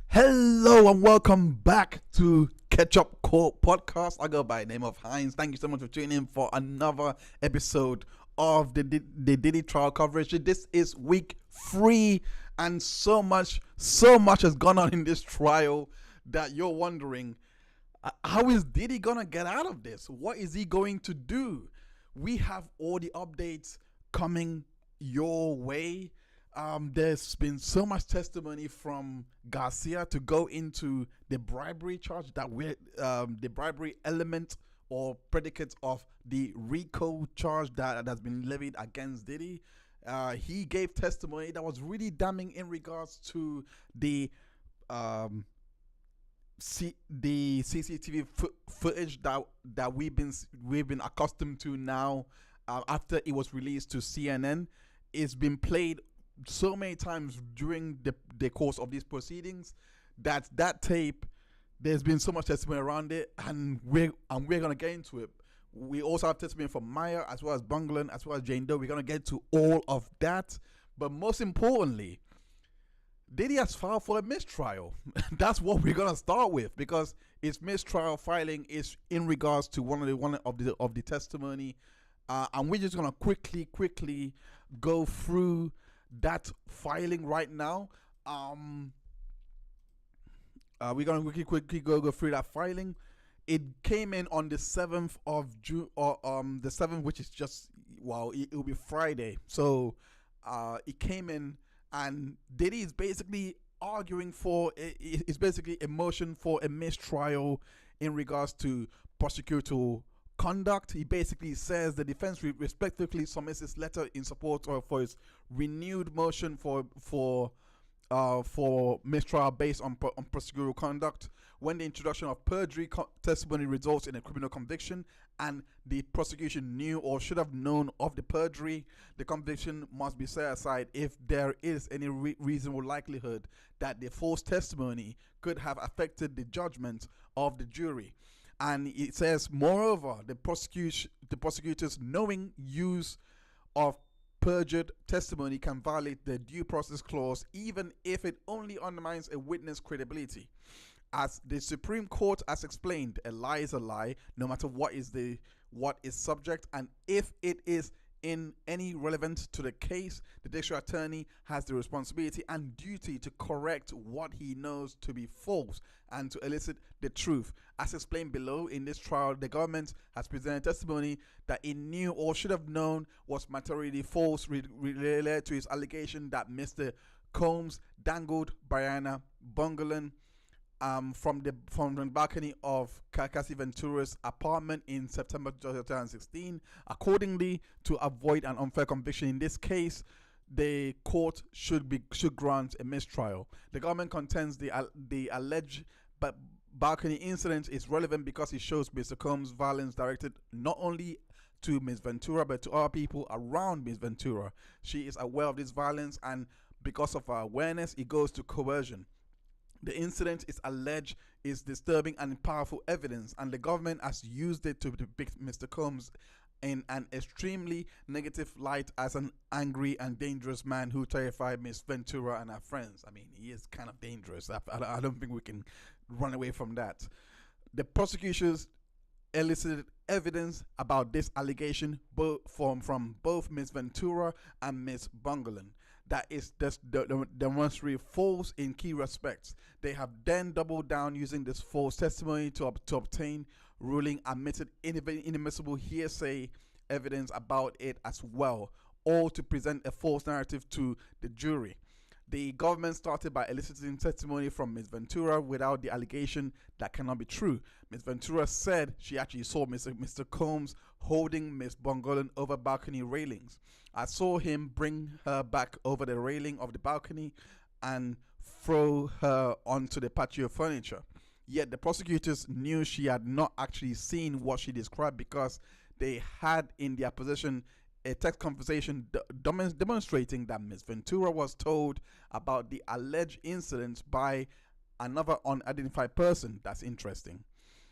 Hello and welcome back to Catch Up Court Podcast. I go by the name of Heinz. Thank you so much for tuning in for another episode of the Diddy trial coverage. This is week 3, and so much has gone on in this trial that you're wondering, how is Diddy gonna get out of this? What is he going to do? We have all the updates coming your way. There's been so much testimony from Garcia to go into the bribery charge that we're the bribery element or predicate of the RICO charge that has been levied against Diddy. He gave testimony that was really damning in regards to the CCTV footage that we've been accustomed to now. After it was released to CNN, it's been played so many times during the course of these proceedings that tape, there's been so much testimony around it, and we're gonna get into it. We also have testimony from Maya, as well as Bongolan, as well as Jane Doe. We're gonna get to all of that, but most importantly, Diddy has filed for a mistrial. That's what we're gonna start with, because its mistrial filing is in regards to one of the testimony, and we're just gonna quickly go through that filing right now. We're gonna quickly go through that filing. It came in on the 7th of June, or the 7th, which is just, well, it will be Friday. So it came in, and Diddy is basically arguing for it's basically a motion for a mistrial in regards to prosecutorial conduct. He basically says the defense respectively submits this letter in support of for its renewed motion for mistrial based on prosecutorial conduct when the introduction of perjury testimony results in a criminal conviction and the prosecution knew or should have known of the perjury. The conviction must be set aside if there is any reasonable likelihood that the false testimony could have affected the judgment of the jury. And it says, moreover, the prosecutor's knowing use of perjured testimony can violate the due process clause, even if it only undermines a witness' credibility. As the Supreme Court has explained, a lie is a lie, no matter what is subject, and if it is in any relevant to the case, the district attorney has the responsibility and duty to correct what he knows to be false and to elicit the truth. As explained below, in this trial, the government has presented testimony that it knew or should have known was materially false related to his allegation that Mr. Combs dangled Brianna Bongolan from the balcony of Garcia Ventura's apartment in September 2016. Accordingly, to avoid an unfair conviction in this case, the court should grant a mistrial. The government contends the alleged balcony incident is relevant because it shows Mr. Combs' violence directed not only to Ms. Ventura but to other people around Ms. Ventura. She is aware of this violence, and because of her awareness, it goes to coercion. The incident is alleged is disturbing and powerful evidence, and the government has used it to depict Mr. Combs in an extremely negative light as an angry and dangerous man who terrified Miss Ventura and her friends. I mean, he is kind of dangerous. I don't think we can run away from that. The prosecutors elicited evidence about this allegation from both Miss Ventura and Miss Bongolan that is demonstrably false in key respects. They have then doubled down using this false testimony to obtain ruling, admitted inadmissible hearsay evidence about it as well, or to present a false narrative to the jury. The government started by eliciting testimony from Ms. Ventura without the allegation that cannot be true. Ms. Ventura said she actually saw Mr. Combs holding Ms. Bongolan over balcony railings. I saw him bring her back over the railing of the balcony and throw her onto the patio furniture. Yet the prosecutors knew she had not actually seen what she described because they had in their possession a text conversation demonstrating that Ms. Ventura was told about the alleged incident by another unidentified person. That's interesting.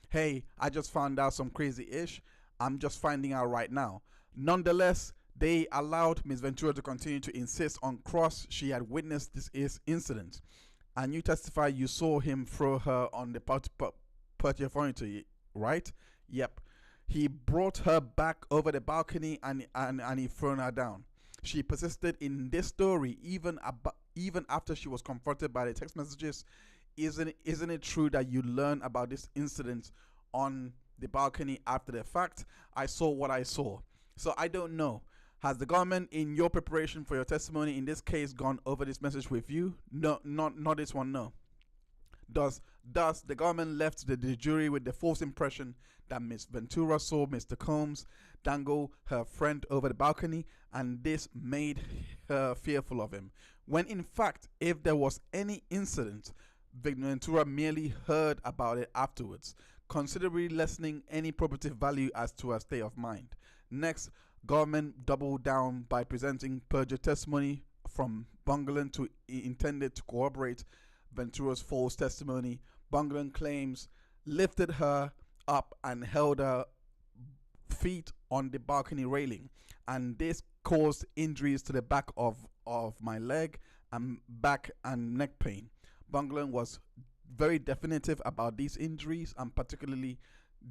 Hey, I just found out some crazy ish. I'm just finding out right now. Nonetheless, they allowed Ms. Ventura to continue to insist on cross she had witnessed this incident. And you testify you saw him throw her on the patio furniture, right? Yep. He brought her back over the balcony and he thrown her down. She persisted in this story even after she was confronted by the text messages. Isn't it true that you learn about this incident on the balcony after the fact? I saw what I saw. So I don't know. Has the government, in your preparation for your testimony in this case, gone over this message with you? No, not this one. No. Thus, the government left the jury with the false impression that Miss Ventura saw Mr. Combs dangle her friend over the balcony, and this made her fearful of him. When in fact, if there was any incident, Ventura merely heard about it afterwards, considerably lessening any probative value as to her state of mind. Next, government doubled down by presenting perjured testimony from Bongolan intended to corroborate Ventura's false testimony. Bongolan claims lifted her up and held her feet on the balcony railing, and this caused injuries to the back of my leg and back and neck pain. Bongolan was very definitive about these injuries, and particularly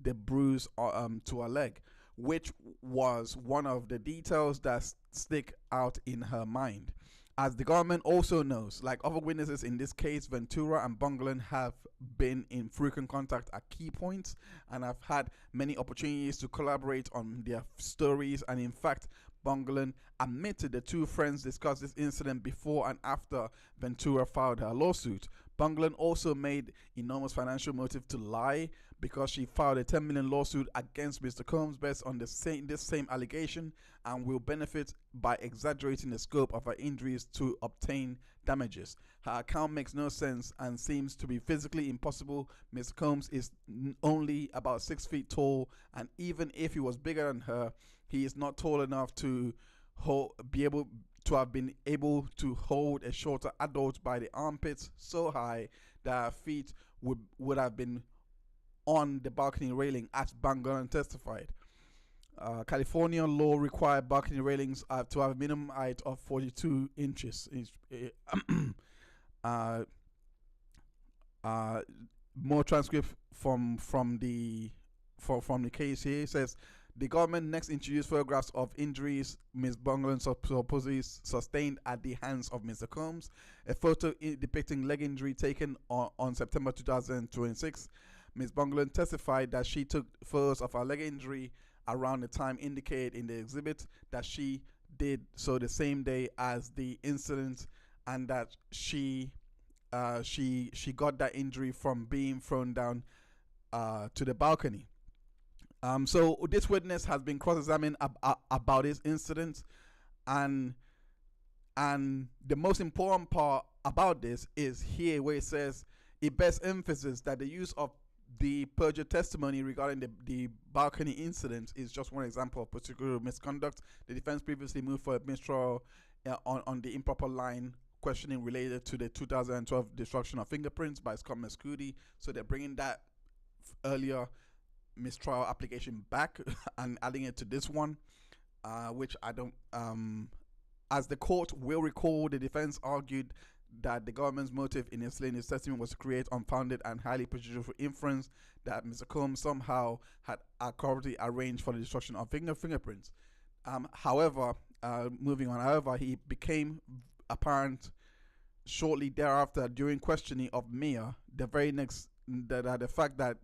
the bruise to her leg, which was one of the details that stick out in her mind. As the government also knows, like other witnesses in this case, Ventura and Bongolan have been in frequent contact at key points and have had many opportunities to collaborate on their stories. And in fact, Bongolan admitted the two friends discussed this incident before and after Ventura filed her lawsuit. Bongolan also made enormous financial motive to lie because she filed a 10 million lawsuit against Mr. Combs based on this same allegation, and will benefit by exaggerating the scope of her injuries to obtain damages. Her account makes no sense and seems to be physically impossible. Mr. Combs is only about 6 feet tall, and even if he was bigger than her, he is not tall enough to have been able to hold a shorter adult by the armpits so high that her feet would have been on the balcony railing, as Bongolan testified. California law required balcony railings to have a minimum height of 42 inches. More transcript from the case here. It says the government next introduced photographs of injuries Ms. Bongolan supposedly sustained at the hands of Mr. Combs. A photo depicting leg injury taken on September 2026. Ms. Bongolan testified that she took photos of her leg injury around the time indicated in the exhibit, that she did so the same day as the incident, and that she got that injury from being thrown down to the balcony. So this witness has been cross-examined about this incident, and the most important part about this is here where it says it bears emphasis that the use of the perjured testimony regarding the balcony incident is just one example of particular misconduct. The defense previously moved for a mistrial on the improper line questioning related to the 2012 destruction of fingerprints by Scott Mescudi. So they're bringing that earlier mistrial application back and adding it to this one, which I don't. As the court will recall, the defense argued that the government's motive in instilling his testimony was to create unfounded and highly prejudicial inference that Mr. Combs somehow had correctly arranged for the destruction of fingerprints. However, he became apparent shortly thereafter during questioning of Mia, the very next the fact that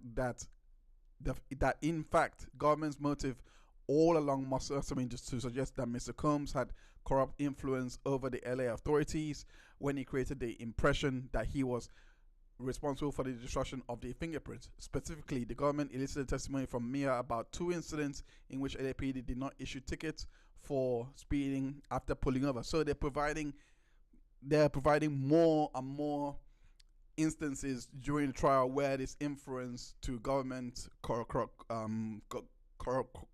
in fact government's motive all along must also mean just to suggest that Mr. Combs had corrupt influence over the LA authorities when he created the impression that he was responsible for the destruction of the fingerprints. Specifically, the government elicited testimony from Mia about 2 incidents in which LAPD did not issue tickets for speeding after pulling over. So they're providing more and more instances during the trial where this inference to government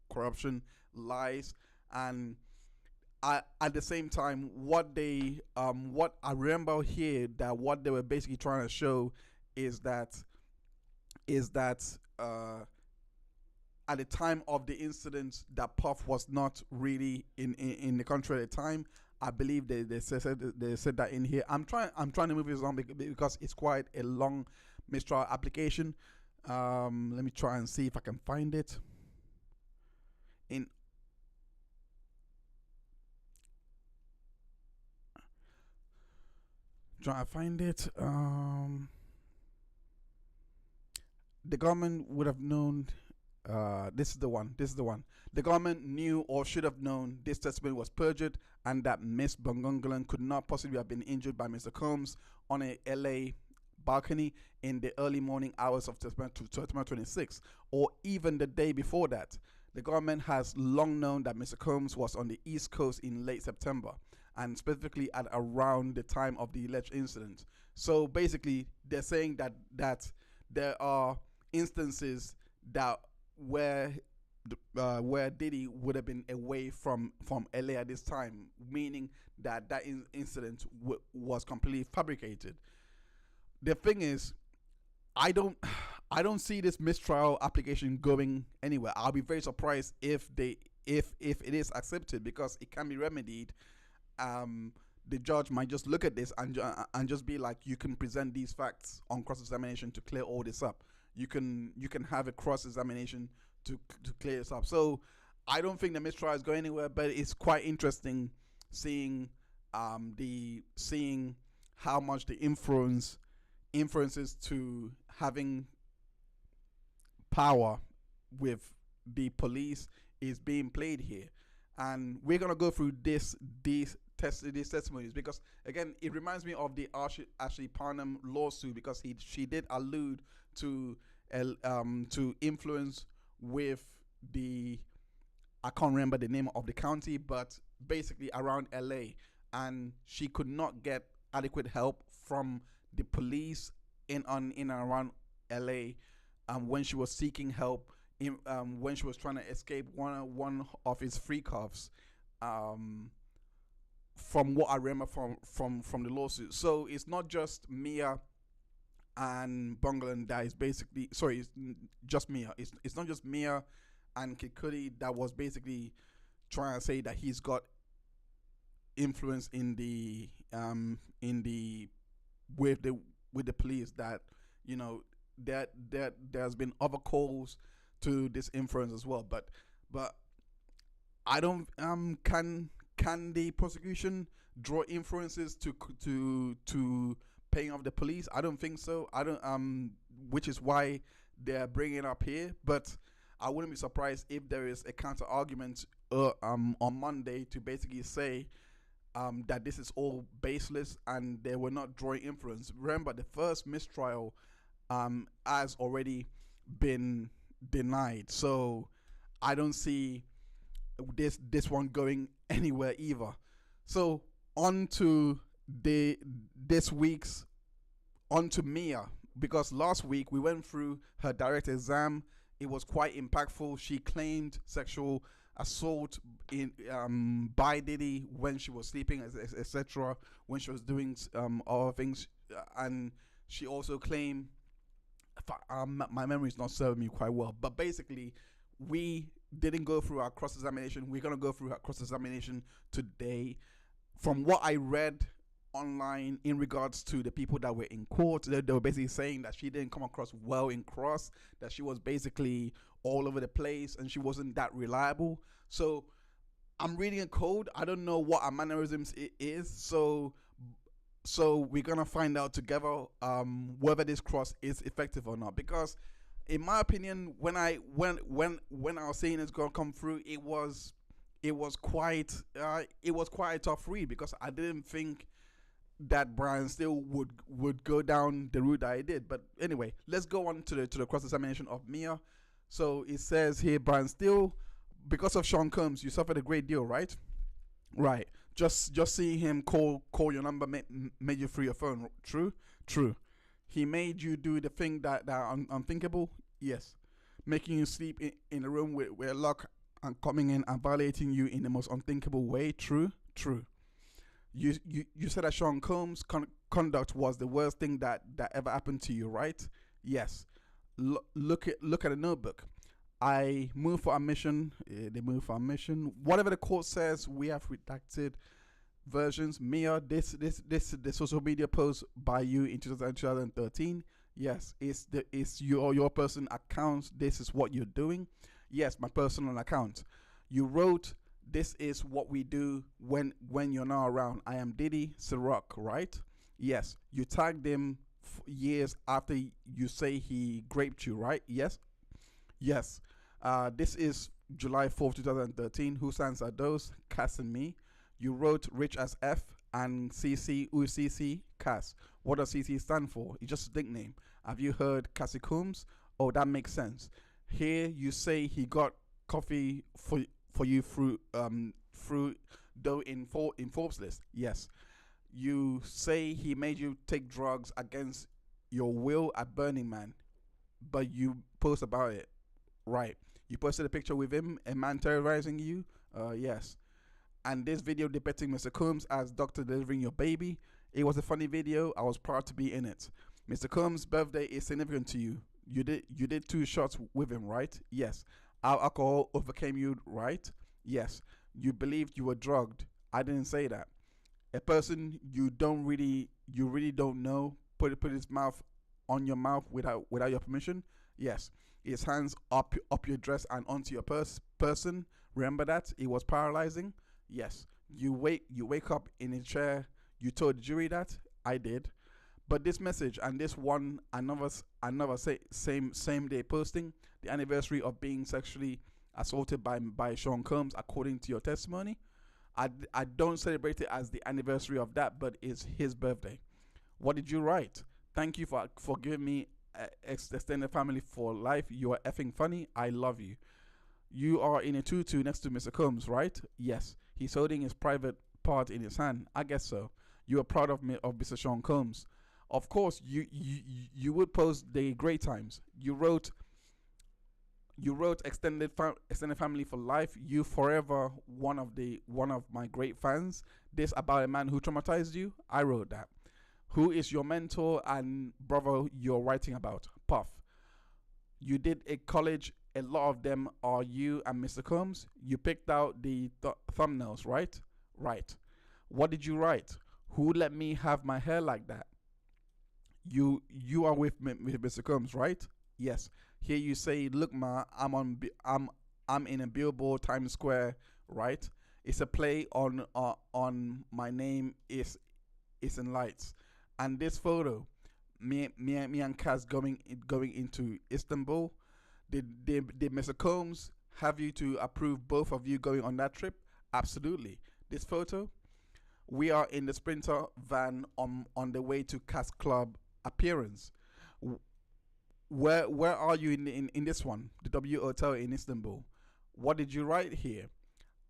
corruption lies. And at the same time, what I remember here, that what they were basically trying to show is that at the time of the incident, that Puff was not really in the country at the time, I believe they said that in here. I'm trying to move this on because it's quite a long mistrial application. Let me try and see if I can find it. Try to find it. The government would have known. This is the one. This is the one. The government knew or should have known this testimony was perjured and that Miss Bongolan could not possibly have been injured by Mr. Combs on a LA balcony in the early morning hours of September 26, or even the day before that. The government has long known that Mr. Combs was on the East Coast in late September, and specifically at around the time of the alleged incident. So basically, they're saying that there are instances that where Diddy would have been away from LA at this time, meaning that incident was completely fabricated. The thing is, I don't see this mistrial application going anywhere. I'll be very surprised if it is accepted, because it can be remedied. The judge might just look at this and just be like, you can present these facts on cross-examination to clear all this up. You can have a cross-examination to clear this up. So I don't think the mistrial is going anywhere, but it's quite interesting seeing how much the influences to having power with the police is being played here. And we're gonna go through these testimonies, because again, it reminds me of the Ashley Parham lawsuit, because she did allude to influence with the, I can't remember the name of the county, but basically around LA, and she could not get adequate help from the police in and around LA when she was seeking help when she was trying to escape one of his free cuffs, from what I remember from the lawsuit. So it's not just Mia and Bongolan that is basically, sorry, it's just Mia. It's not just Mia and Kid Cudi that was basically trying to say that he's got influence in the with the police, that, you know, that there's been other calls to this influence as well. But I don't can the prosecution draw inferences to paying off the police? I don't think so. I don't which is why they're bringing it up here. But I wouldn't be surprised if there is a counter argument on Monday to basically say that this is all baseless and they were not drawing influence. Remember, the first mistrial has already been denied, so I don't see this one going anywhere either. So on to on to Mia, because last week we went through her direct exam. It was quite impactful. She claimed sexual assault by Diddy when she was sleeping, etc., when she was doing other things, and she also claimed, my memory is not serving me quite well, but basically we didn't go through our cross-examination. We're going to go through our cross-examination today. From what I read online in regards to the people that were in court, they were basically saying that she didn't come across well in cross, that she was basically all over the place and she wasn't that reliable. So I'm reading a code. I don't know what our mannerisms is, so we're gonna find out together whether this cross is effective or not. Because in my opinion, when I was saying it's gonna come through, it was quite a tough read, because I didn't think that Brian Steele would go down the route that I did. But anyway, let's go on to the cross examination of Mia. So it says here, Brian Steele, because of Sean Combs, you suffered a great deal, right? Right. Just seeing him call your number made you free your phone. True. He made you do the thing that unthinkable. Yes. Making you sleep in a room with a lock and coming in and violating you in the most unthinkable way. True. You said that Sean Combs' conduct was the worst thing that ever happened to you, right? Yes. Look at the notebook. I moved for admission. They moved for admission. Whatever the court says, we have redacted versions. Mia, this the social media post by you in 2013. Yes, it's your person account. This is what you're doing. Yes, my personal account. You wrote, this is what we do when you're not around. I am Diddy Ciroc, right? Yes. You tagged him years after you say he raped you, right? Yes. Yes. This is July 4th, 2013. Who stands are those? Cass and me. You wrote rich as F and CC UCC Cass. What does CC stand for? It's just a nickname. Have you heard Cassie Coombs? Oh, that makes sense. Here you say he got coffee for you through Doe in Forbes list. Yes. You say he made you take drugs against your will at Burning Man, but you post about it. Right. You posted a picture with him, a man terrorizing you. Yes. And this video depicting Mr. Combs as doctor delivering your baby. It was a funny video. I was proud to be in it. Mr. Combs' birthday is significant to you. You did 2 shots with him, right? Yes. Alcohol overcame you, right? Yes. You believed you were drugged. I didn't say that. A person you really don't know put his mouth on your mouth without your permission. Yes. His hands up your dress and onto your person. Remember that? It was paralyzing. Yes. You wake up in a chair. You told the jury that. I did. But this message and this one another same day posting, the anniversary of being sexually assaulted by Sean Combs, according to your testimony, I don't celebrate it as the anniversary of that, but it's his birthday. What did you write? Thank you for giving me extended family for life. You are effing funny. I love you. You are in a tutu next to Mr. Combs, right? Yes. He's holding his private part in his hand. I guess so. You are proud of me, of Mr. Sean Combs. Of course, you would post the great times. You wrote extended family for life. You forever one of my great fans. This about a man who traumatized you. I wrote that. Who is your mentor and brother you're writing about? Puff. You did a college. A lot of them are you and Mr. Combs. You picked out the thumbnails, right? Right. What did you write? Who let me have my hair like that? You are with Mr. Combs, right? Yes. Here you say, look, ma, I'm in a billboard Times Square, right? It's a play on my name is in lights, and this photo, me and Kaz going into Istanbul. Did Mr. Combs have you to approve both of you going on that trip? Absolutely. This photo, we are in the Sprinter van on the way to Kaz Club appearance. Where are you in this one? The W Hotel in Istanbul. What did you write here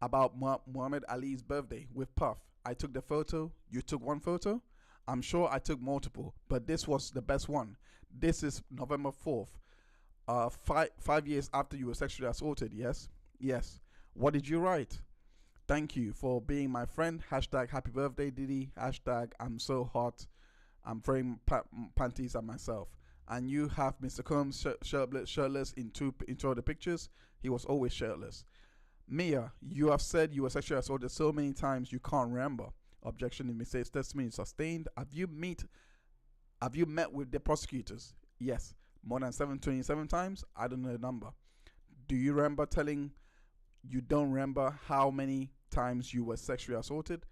about Muhammad Ali's birthday with Puff? I took the photo. You took one photo. I'm sure I took multiple, but this was the best one. This is November 4th. 5 years after you were sexually assaulted. Yes. Yes. What did you write? Thank you for being my friend. Hashtag happy birthday, Diddy. Hashtag I'm so hot. I'm throwing panties at myself. And you have Mr. Combs shirtless in two of the pictures. He was always shirtless. Mia, you have said you were sexually assaulted so many times you can't remember. Objection in Mr. testimony sustained. Have you met with the prosecutors? Yes. More than 727 times? I don't know the number. Do you remember telling you don't remember how many times you were sexually assaulted?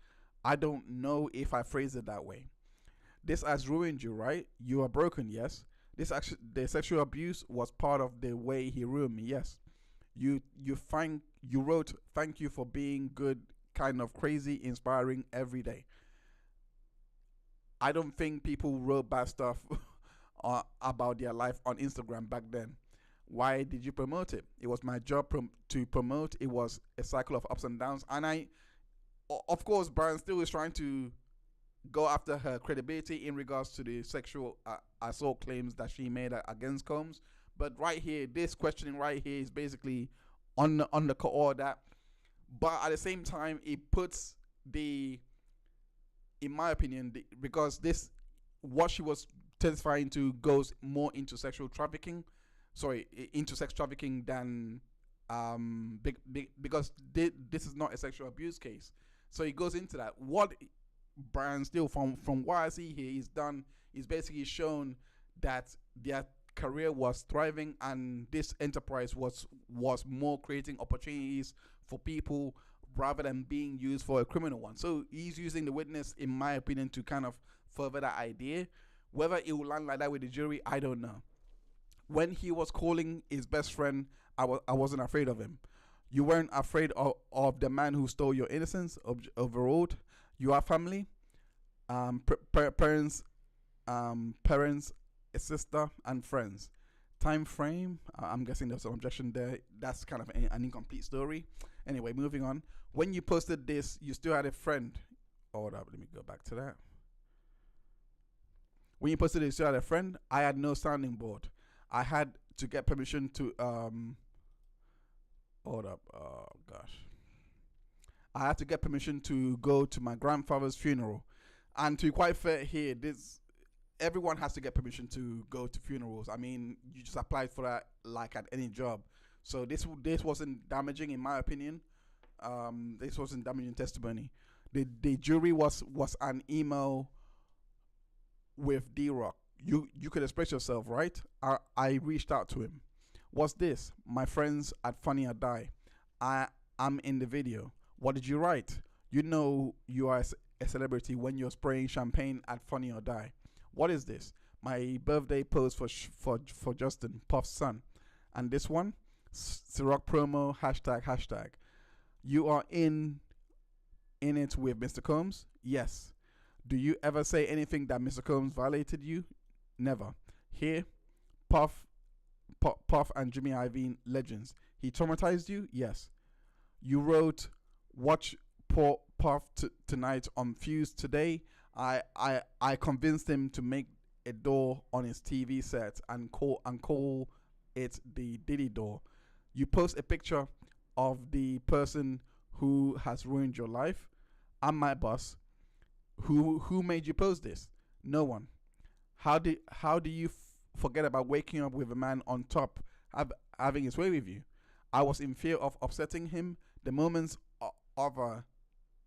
I don't know if I phrased it that way. This has ruined you, right? You are broken, yes. The sexual abuse was part of the way he ruined me, yes. You wrote, thank you for being good, kind of crazy, inspiring every day. I don't think people wrote bad stuff about their life on Instagram back then. Why did you promote it? It was my job to promote. It was a cycle of ups and downs. And of course, Brian still is trying to go after her credibility in regards to the sexual assault claims that she made against Combs. But right here, this questioning right here is basically on the core that. But at the same time, it puts in my opinion, because what she was testifying to goes more into sexual trafficking. Sorry, into sex trafficking than because this is not a sexual abuse case. So he goes into that. What Brian Steele, from what I see here, he's done. He's basically shown that their career was thriving, and this enterprise was more creating opportunities for people rather than being used for a criminal one. So he's using the witness, in my opinion, to kind of further that idea. Whether it will land like that with the jury, I don't know. When he was calling his best friend, I wasn't afraid of him. You weren't afraid of the man who stole your innocence, overruled. You are family, parents, parents, a sister, and friends. Time frame, I'm guessing there's some objection there. That's kind of an incomplete story. Anyway, moving on. When you posted this, you still had a friend. Hold up, let me go back to that. When you posted it, you still had a friend. I had no sounding board. I had to get permission to hold up. Oh gosh. I had to get permission to go to my grandfather's funeral. And to be quite fair here, everyone has to get permission to go to funerals. I mean, you just applied for that like at any job. So this wasn't damaging, in my opinion. This wasn't damaging testimony. The jury was an email with D-Rock. You could express yourself, right? I reached out to him. What's this? My friends at Funny or Die. I'm in the video. What did you write? You know you are a celebrity when you're spraying champagne at Funny or Die. What is this? My birthday post for Justin, Puff's son. And this one? Ciroc promo, hashtag. You are in it with Mr. Combs? Yes. Do you ever say anything that Mr. Combs violated you? Never. Here, Puff and Jimmy Iovine, legends. He traumatized you? Yes. You wrote, watch Puff tonight on Fuse today. I convinced him to make a door on his TV set and call it the Diddy door. You post a picture of the person who has ruined your life. I'm my boss. Who made you post this? No one. How do you forget about waking up with a man on top, having his way with you? I was in fear of upsetting him. The moments over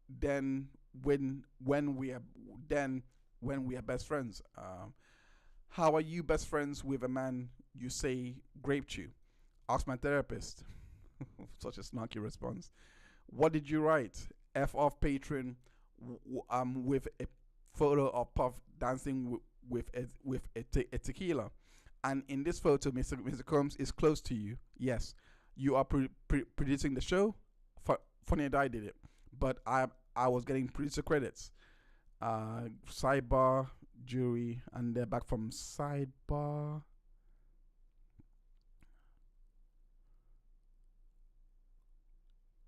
then when we are best friends. How are you best friends with a man you say raped you? Ask my therapist. Such a snarky response. What did you write? F off patron. With a photo of Puff dancing with a tequila, and in this photo, Mr. Combs is close to you. Yes, you are producing the show. Funny and I did it, but I was getting producer credits. Sidebar, jury, and they're back from sidebar.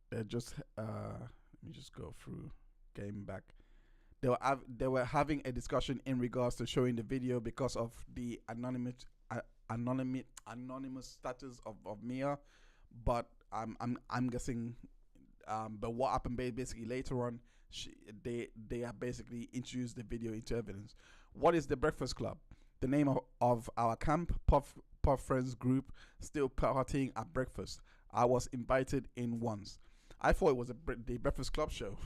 They're just let me just go through. Game back. They were having a discussion in regards to showing the video because of the anonymous status of Mia, but I'm guessing. But what happened basically later on, they have basically introduced the video into evidence. What is the Breakfast Club? The name of our camp, Puff Friends group, still partying at breakfast. I was invited in once. I thought it was the Breakfast Club show,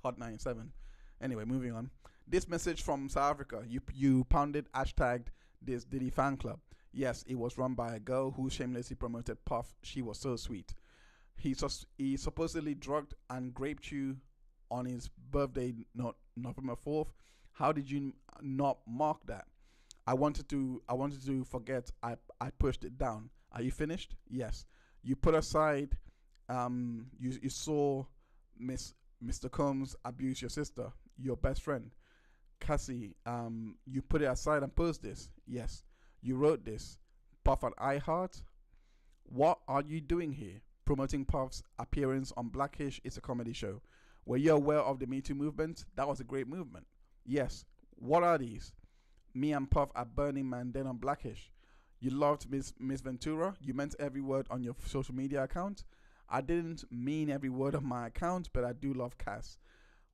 Hot 97. Anyway, moving on. This message from South Africa. You pounded # this Diddy fan club. Yes, it was run by a girl who shamelessly promoted Puff. She was so sweet. He supposedly drugged and raped you on his birthday, November 4th. How did you not mark that? I wanted to forget. I pushed it down. Are you finished? Yes. You put aside. You saw Mr. Combs abuse your sister, your best friend, Cassie. You put it aside and post this. Yes. You wrote this. Puff at iHeart. What are you doing here? Promoting Puff's appearance on Blackish. It's a comedy show. Were you aware of the Me Too movement? That was a great movement. Yes. What are these? Me and Puff at Burning Man, then on Blackish. You loved Miss Ventura. You meant every word on your social media account. I didn't mean every word on my account, but I do love Cass.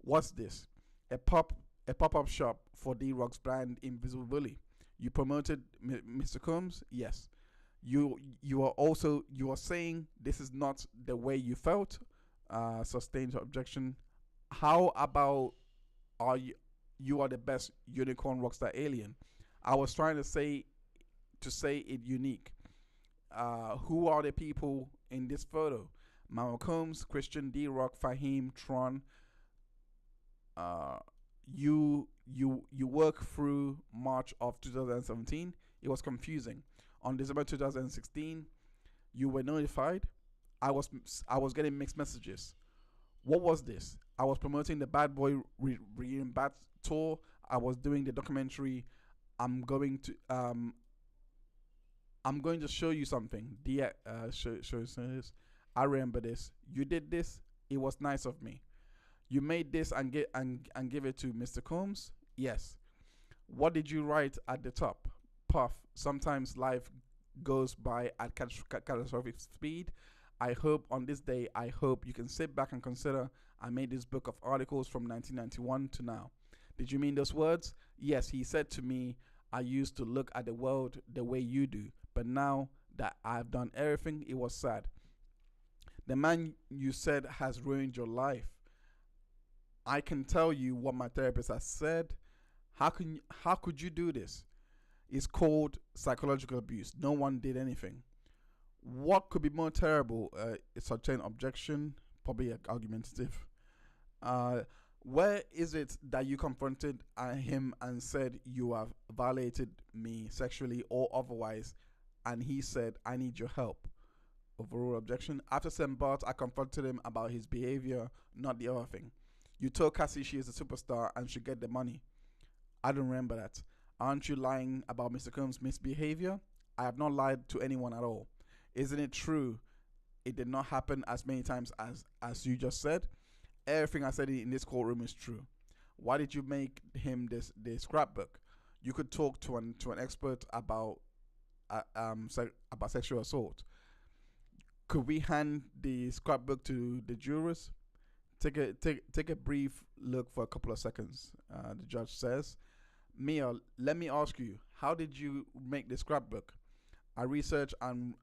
What's this? A pop-up shop for D-Rock's brand Invisible Bully. You promoted Mr. Combs? Yes. You are saying this is not the way you felt. Sustained objection. How about are you are the best unicorn rockstar alien? I was trying to say it unique. Who are the people in this photo? Mama Combs, Christian, D Rock, Fahim, Tron. Uh, you work through March of 2017. It was confusing. On December 2016, you were notified. I was getting mixed messages. What was this? I was promoting the Bad Boy Reunion Bat tour. I was doing the documentary. I'm going to um I'm going to show you something. Show this. I remember this. You did this. It was nice of me. You made this and give it to Mr. Combs. Yes. What did you write at the top? Puff. Sometimes life goes by at catastrophic speed. I hope on this day, I hope you can sit back and consider I made this book of articles from 1991 to now. Did you mean those words? Yes, he said to me, I used to look at the world the way you do, but now that I've done everything, it was sad. The man you said has ruined your life. I can tell you what my therapist has said. How could you do this? It's called psychological abuse. No one did anything. What could be more terrible? It's a chain objection, probably argumentative. Uh, where is it that you confronted him and said you have violated me sexually or otherwise? And he said, I need your help. Overall objection. After St. Bart, I confronted him about his behavior, not the other thing. You told Cassie she is a superstar and should get the money. I don't remember that. Aren't you lying about Mr. Combs' misbehavior? I have not lied to anyone at all. Isn't it true it did not happen as many times as you just said? Everything I said in this courtroom is true. Why did you make him this scrapbook? You could talk to an expert about about sexual assault. Could we hand the scrapbook to the jurors? Take a brief look for a couple of seconds. The judge says, Mia, let me ask you, how did you make the scrapbook? I researched and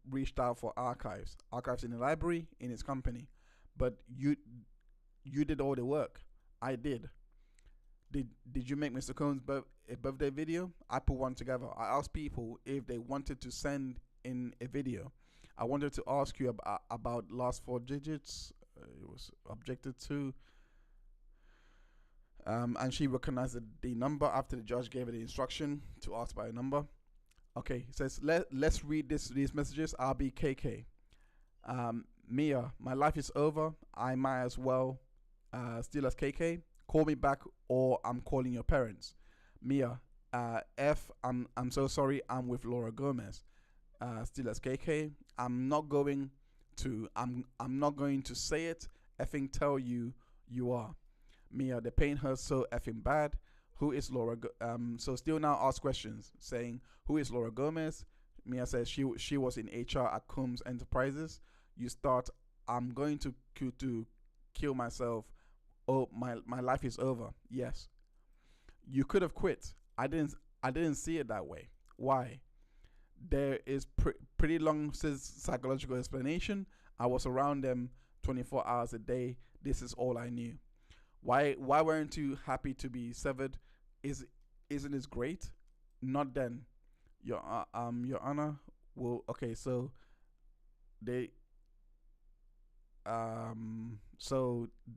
reached out for archives in the library, in his company. But you did all the work. I did. Did you make Mr. Combs' a birthday video? I put one together. I asked people if they wanted to send in a video. I wanted to ask you about last four digits. It was objected to. And she recognized the number after the judge gave her the instruction to ask by a number. Okay, it says, let's read these messages. I'll be KK. Mia, my life is over. I might as well still as KK. Call me back or I'm calling your parents. Mia, I'm so sorry. I'm with Laura Gomez. Still as KK. I'm not going to say it. Effing tell you are. Mia, the pain hurts so effing bad. Who is Laura? So still now ask questions saying, who is Laura Gomez? Mia says she was in HR at Combs Enterprises. You start, I'm going to kill myself. Oh, my life is over. Yes. You could have quit. I didn't see it that way. Why? There is pretty long psychological explanation. I was around them 24 hours a day. This is all I knew. Why weren't you happy to be severed? Isn't this great? Not then. Your Honor will so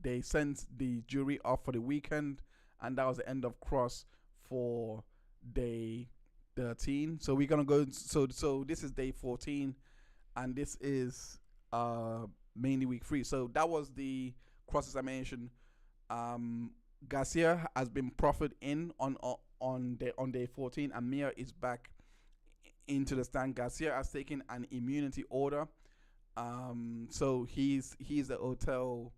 they sent the jury off for the weekend, and that was the end of cross for day 13. So we're gonna go. So this is day 14, and this is mainly week 3. So that was the cross examination. Garcia has been proffered in on day 14, and Mia is back into the stand. Garcia has taken an immunity order. So he's the hotel.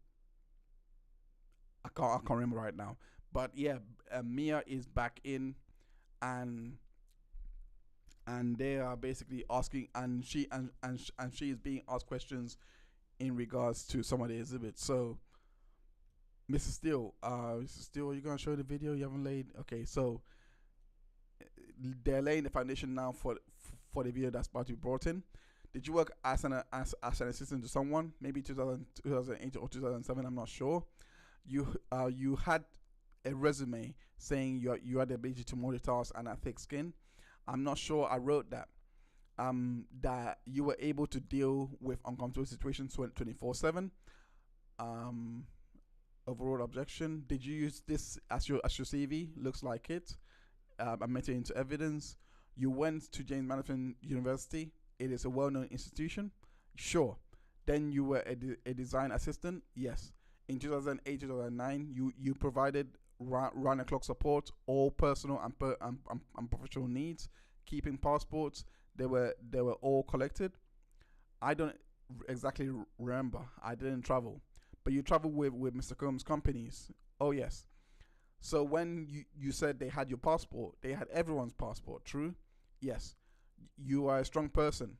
I can't remember right now, but yeah, Mia is back in, and they are basically asking, and she is being asked questions in regards to some of the exhibits. So, Mrs. Steele, are you gonna show the video? You haven't laid. Okay, so they're laying the foundation now for the video that's about to be brought in. Did you work as an assistant to someone? Maybe 2008 or 2007. I'm not sure. You had a resume saying you had the ability to multitask and a thick skin. I'm not sure I wrote that. That you were able to deal with uncomfortable situations 24/7. Um, Overall objection. Did you use this as your CV? Looks like it. Admit it into evidence. You went to James Madison University. It is a well-known institution. Sure. Then you were a design assistant. Yes. In 2008, 2009, you provided round the clock support, all personal and professional needs, keeping passports. They were all collected. I don't exactly remember. I didn't travel, but you traveled with Mr. Combs' companies. Oh yes. So when you said they had your passport, they had everyone's passport. True. Yes. You are a strong person.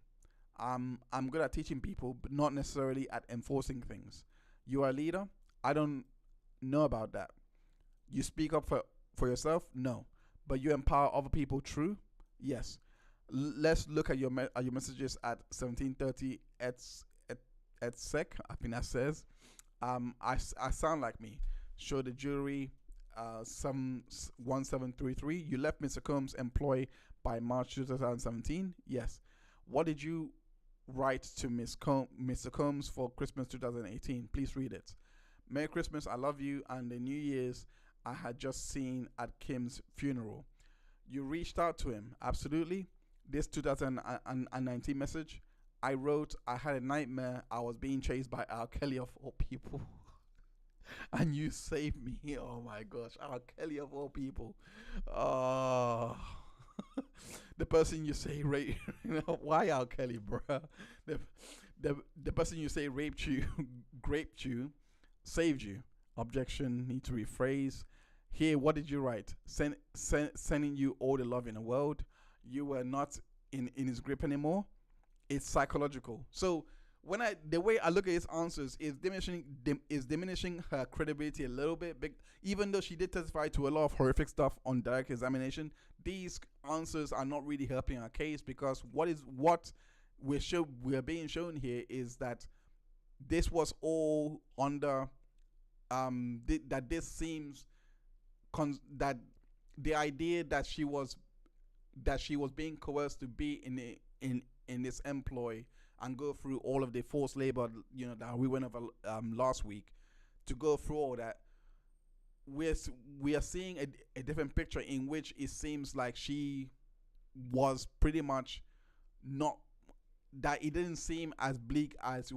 I'm good at teaching people, but not necessarily at enforcing things. You are a leader. I don't know about that. You speak up for yourself. No, but you empower other people. True. Yes. Let's look at your messages at 17:30 at sec. I think that says. I sound like me. Show the jury. Some 1733. You left Mr. Combs' employ by March 2017. Yes. What did you write to Mr. Combs for Christmas 2018? Please read it. Merry Christmas, I love you, and the New Year's I had just seen at Kim's funeral. You reached out to him, absolutely. This 2019 message, I wrote, I had a nightmare. I was being chased by R. Kelly of all people. And you saved me. Oh my gosh, R. Kelly of all people. Oh. The person you say raped, why R. Kelly, bruh? The person you say raped you, raped you, saved you. Objection, need to rephrase. Here, what did you write? Sending you all the love in the world. You were not in his grip anymore. It's psychological. So the way I look at his answers is diminishing her credibility a little bit. Even though she did testify to a lot of horrific stuff on direct examination, these answers are not really helping our case, because what we're being shown here is that this was all under that this seems that the idea that she was being coerced to be in this employ and go through all of the forced labor, that we went over last week, to go through all that. We are seeing a different picture in which it seems like she was pretty much not, that it didn't seem as bleak as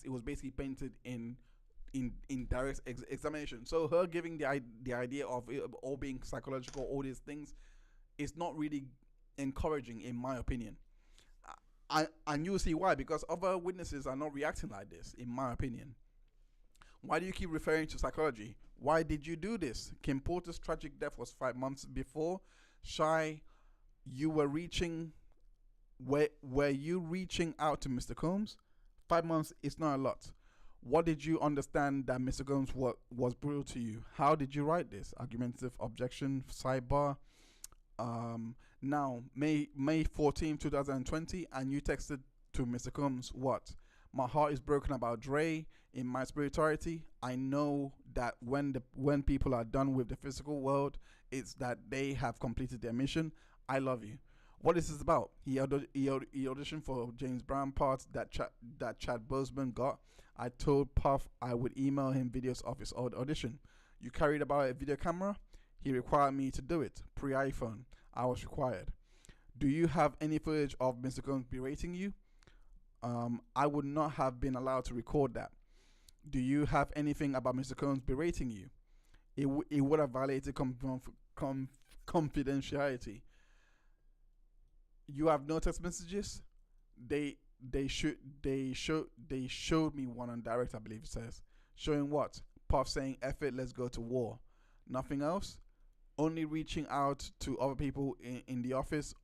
it was basically painted in direct examination. So her giving the idea of it all being psychological, all these things, is not really encouraging, in my opinion. And you'll see why, because other witnesses are not reacting like this, in my opinion. Why do you keep referring to psychology? Why did you do this? Kim Porter's tragic death was 5 months before. Shy, you were reaching. Were you reaching out to Mr. Combs? 5 months is not a lot. What did you understand that Mr. Combs was brutal to you? How did you write this? Argumentative objection, sidebar. Now, May 14, 2020, and you texted to Mr. Combs, what? My heart is broken about Dre. In my spirituality, I know that when people are done with the physical world, it's that they have completed their mission. I love you. What is this about? He auditioned for James Brown parts that Chad Boseman got. I told Puff I would email him videos of his old audition. You carried about a video camera? He required me to do it. Pre-iPhone. I was required. Do you have any footage of Mr. Combs berating you? I would not have been allowed to record that. Do you have anything about Mr. Combs berating you? It would have violated confidentiality. You have no text messages? They showed me one on direct, I believe it says. Showing what? Puff saying, F it, let's go to war. Nothing else? Only reaching out to other people in the office,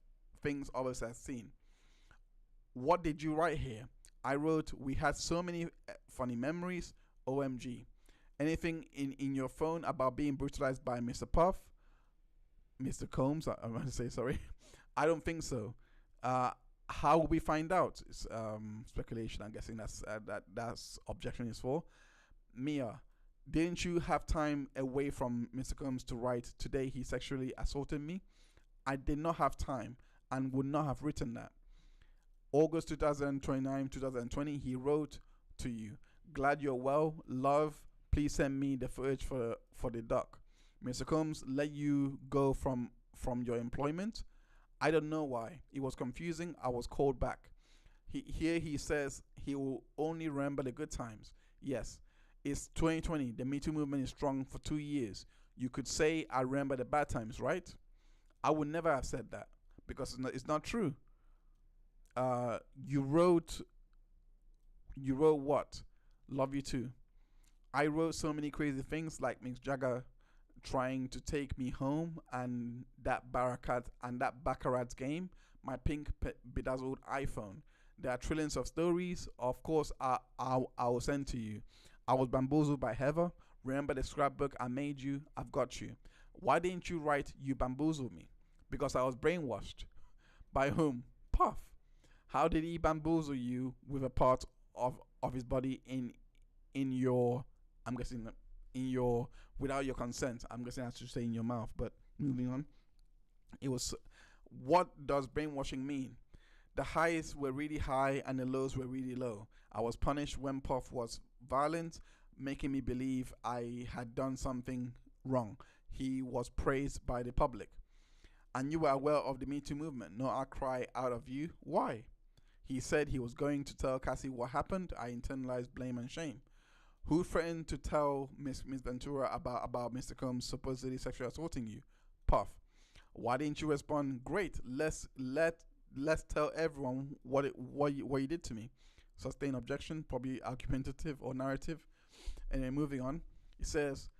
things others have seen. What did you write here? I wrote, we had so many funny memories, OMG. Anything in your phone about being brutalized by Mr. Puff? Mr. Combs, I'm going to say sorry. I don't think so. How will we find out? It's speculation. I'm guessing that's objection is for. Mia, Didn't you have time away from Mr. Combs to write, "Today he sexually assaulted me"? I did not have time and would not have written that. August 2029, 2020, he wrote to you, "Glad you're well. Love. Please send me the footage for the doc." Mr. Combs let you go from your employment. I don't know why. It was confusing. I was called back. Here he says he will only remember the good times. Yes, it's 2020. The Me Too movement is strong for 2 years. You could say I remember the bad times, right? I would never have said that because it's not true. Uh, you wrote what? Love you too. I wrote so many crazy things like Mick Jagger trying to take me home and that Baccarat's game, my pink bedazzled iPhone. There are trillions of stories. Of course, I will send to you. I was bamboozled by Heather. Remember the scrapbook I made you? I've got you. Why didn't you write "You bamboozled me"? Because I was brainwashed. By whom? Puff. How did he bamboozle you with a part of his body in your? I'm guessing in your without your consent. I'm guessing I should say in your mouth. But moving on, it was. What does brainwashing mean? The highs were really high and the lows were really low. I was punished when Puff was violent, making me believe I had done something wrong. He was praised by the public. And you were aware of the Me Too movement. No outcry out of you. Why? He said he was going to tell Cassie what happened. I internalized blame and shame. Who threatened to tell Miss Ventura about Mr. Combs supposedly sexually assaulting you? Puff. Why didn't you respond? Great. Let's tell everyone what you did to me. Sustained objection, probably argumentative or narrative. And then moving on, it says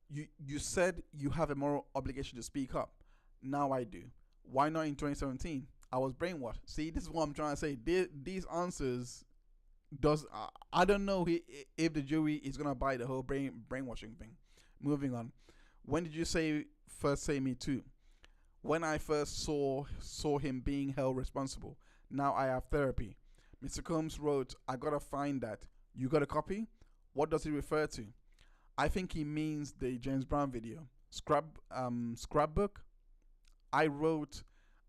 you said you have a moral obligation to speak up. Now I do. Why not in 2017? I was brainwashed. See, this is what I'm trying to say. These answers does I don't know if the jury is gonna buy the whole brainwashing thing. Moving on. When did you first say me too? When I first saw him being held responsible. Now I have therapy. Mr. Combs wrote, "I gotta find that." You got a copy? What does he refer to? I think he means the James Brown video. Scrapbook. I wrote,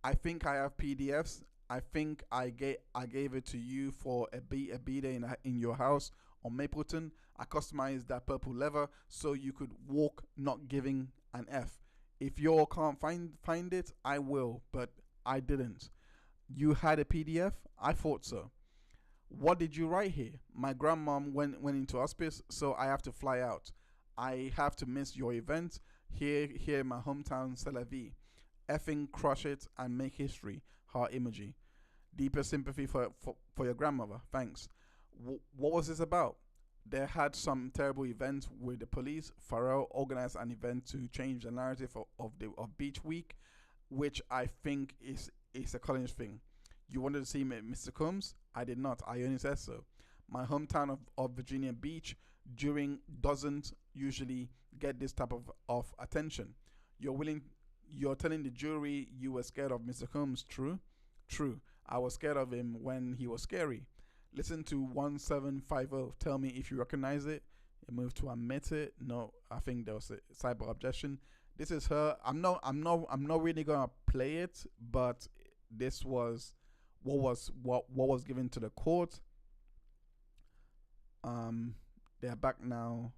"I think I have PDFs. I think I gave it to you for a B-day in your house on Mapleton. I customized that purple leather so you could walk not giving an F. If you all can't find it, I will, but I didn't. You had a PDF? I thought so. What did you write here? My grandmom went into hospice, so I have to fly out. I have to miss your event here in my hometown, C'est la vie. Effing crush it and make history. Heart emoji. Deeper sympathy for your grandmother. Thanks." What was this about? They had some terrible event with the police. Pharrell organized an event to change the narrative of Beach Week, which I think is a college thing. You wanted to see Mr. Combs? I did not. I only said so. My hometown of Virginia Beach doesn't usually get this type of attention. You're telling the jury you were scared of Mr. Combs, true? True. I was scared of him when he was scary. Listen to 1750. Tell me if you recognize it. It moved to admit it. No, I think there was a cyber objection. This is her. I'm not really gonna play it, but this was what was given to the court. They're back now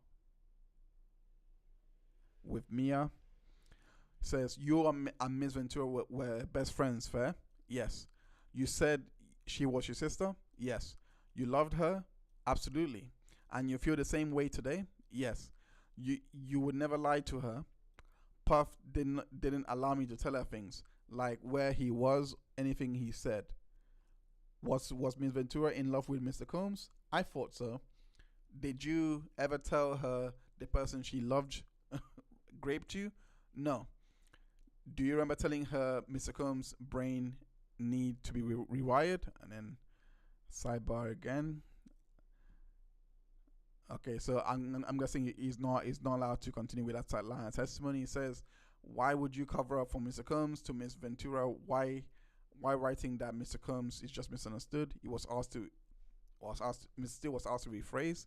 with Mia. Says you and Miss Ventura were best friends. Fair? Yes. You said she was your sister? Yes. You loved her? Absolutely. And you feel the same way today? Yes. You would never lie to her. Puff didn't allow me to tell her things, like where he was, anything he said. Was Miss Ventura in love with Mr. Combs? I thought so. Did you ever tell her the person she loved raped you? No. Do you remember telling her Mr. Combs' brain need to be rewired? And then sidebar again. Okay, so I'm guessing he's not allowed to continue with that line of testimony. He says, "Why would you cover up for Mr. Combs?" To Miss Ventura, why writing that Mr. Combs is just misunderstood? He was asked to Mr. Steele was asked to rephrase.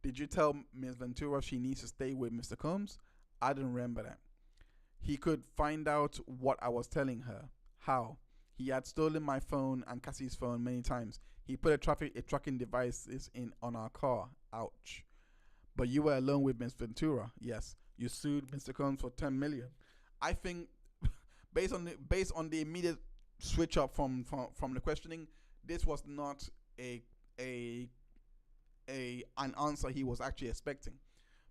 Did you tell Ms. Ventura she needs to stay with Mr. Combs? I don't remember that. He could find out what I was telling her. How? He had stolen my phone and Cassie's phone many times. He put a tracking devices in on our car. Ouch. But you were alone with Ms. Ventura. Yes. You sued Mr. Combs for 10 million. I think based on the immediate switch up from the questioning, this was not a an answer he was actually expecting,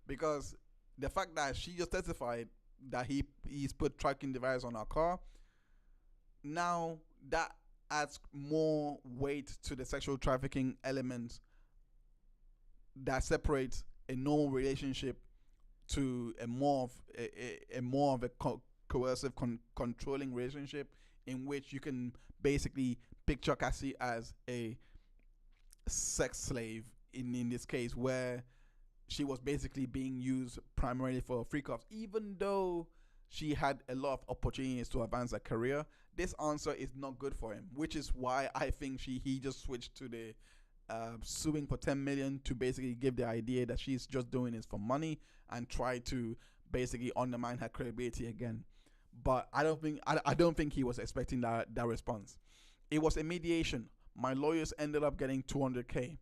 because the fact that she just testified that he's put tracking device on our car, now that adds more weight to the sexual trafficking element that separates a normal relationship to a more of a coercive controlling relationship, in which you can basically picture Cassie as a sex slave in this case, where she was basically being used primarily for free cuffs, even though she had a lot of opportunities to advance her career. This answer is not good for him, which is why I think he just switched to the suing for 10 million to basically give the idea that she's just doing this for money and try to basically undermine her credibility again. But I don't think he was expecting that response. It was a mediation. My lawyers ended up getting 200K.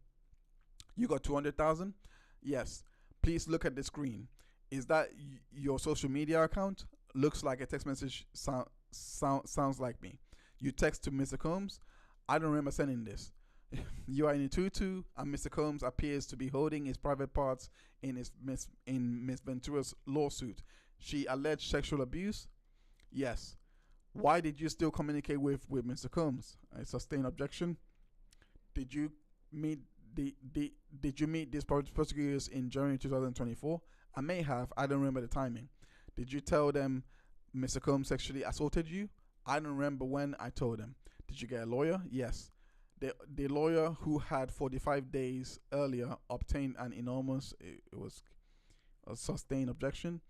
You got 200,000? Yes. Please look at the screen. Is that your social media account? Looks like a text message. Sounds like me. You text to Mr. Combs? I don't remember sending this. You are in a tutu, and Mr. Combs appears to be holding his private parts in Miss Ventura's lawsuit. She alleged sexual abuse? Yes. Why did you still communicate with Mr. Combs? I sustain objection. Did you meet these prosecutors in January 2024? I may have. I don't remember the timing. Did you tell them Mr. Combs sexually assaulted you? I don't remember when I told them. Did you get a lawyer? Yes. The lawyer who had 45 days earlier obtained an enormous, it was a sustained objection.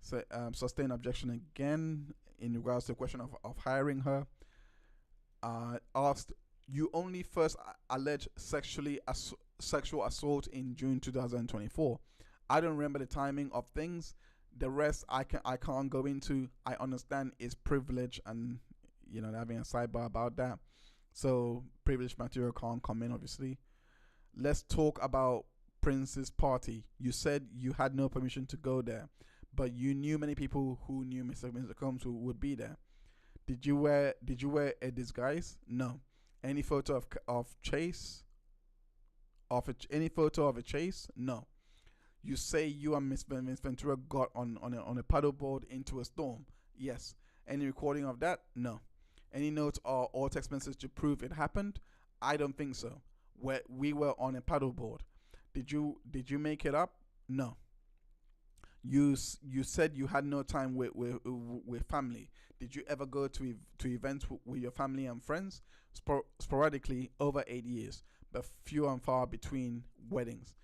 So, sustained objection again in regards to the question of hiring her. Asked, you only first alleged sexual assault in June 2024. I don't remember the timing of things. The rest I can't go into. I understand is privilege, and having a sidebar about that. So privileged material can't come in, obviously. Let's talk about Prince's party. You said you had no permission to go there, but you knew many people who knew Mr. Combs who would be there. Did you wear a disguise? No. Any photo of Chase? Any photo of a chase? No. You say you and Miss Ventura got on a paddleboard into a storm? Yes. Any recording of that? No. Any notes or text messages to prove it happened? I don't think so. We were on a paddleboard. Did you make it up? No. You said you had no time with family. Did you ever go to events with your family and friends? Sporadically over 8 years, but few and far between weddings.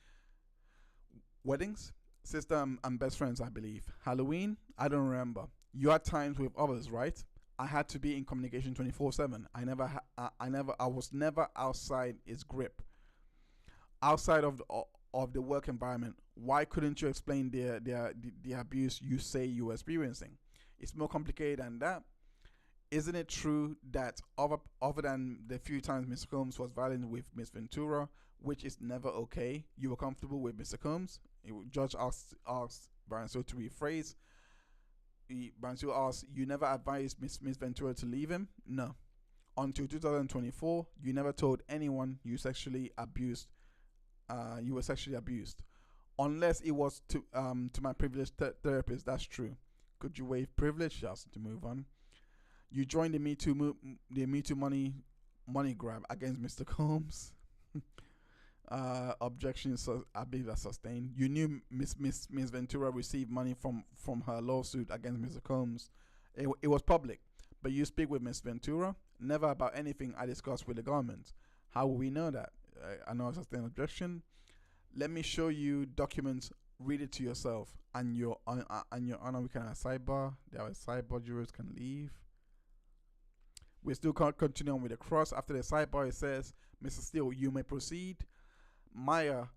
Sister and best friends, I believe. Halloween? I don't remember. You had times with others, right? I had to be in communication 24/7. I was never outside its grip. Outside of the work environment, why couldn't you explain the abuse you say you were experiencing? It's more complicated than that. Isn't it true that other than the few times Mr. Combs was violent with Miss Ventura, which is never okay, you were comfortable with Mr. Combs? Judge asked Branso to rephrase. Branso asked, you never advised Miss Ventura to leave him? No. Until 2024, you never told anyone you were sexually abused. Unless it was to my privileged therapist. That's true. Could you waive privilege? Just to move on. You joined the Me Too money grab against Mr. Combs. Objection, I believe that's sustained. You knew Miss Ventura received money from her lawsuit against Mr. Combs. It was public, but you speak with Miss Ventura? Never about anything I discussed with the government. How will we know that? I know it's a sustained objection. Let me show you documents. Read it to yourself. And your honor, we can have a sidebar. There are sidebar, jurors can leave. We still can't continue on with the cross. After the sidebar, it says, Mr. Steele, you may proceed. Maya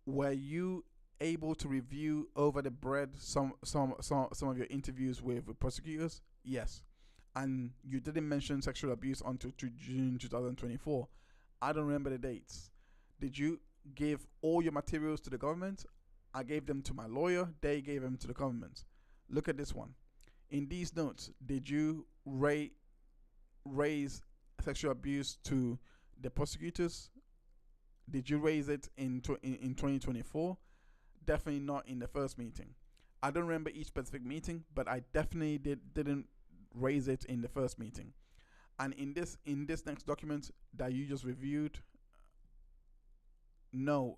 were you able to review over the bread some of your interviews with prosecutors? Yes. And you didn't mention sexual abuse until June 2024. I don't remember the dates. Did you give all your materials to the government? I gave them to my lawyer. They gave them to the government. Look at this one. In these notes, did you raise sexual abuse to the prosecutors? Did you raise it in 2024? Definitely not in the first meeting. I don't remember each specific meeting, but I definitely didn't raise it in the first meeting. And in this next document that you just reviewed, no.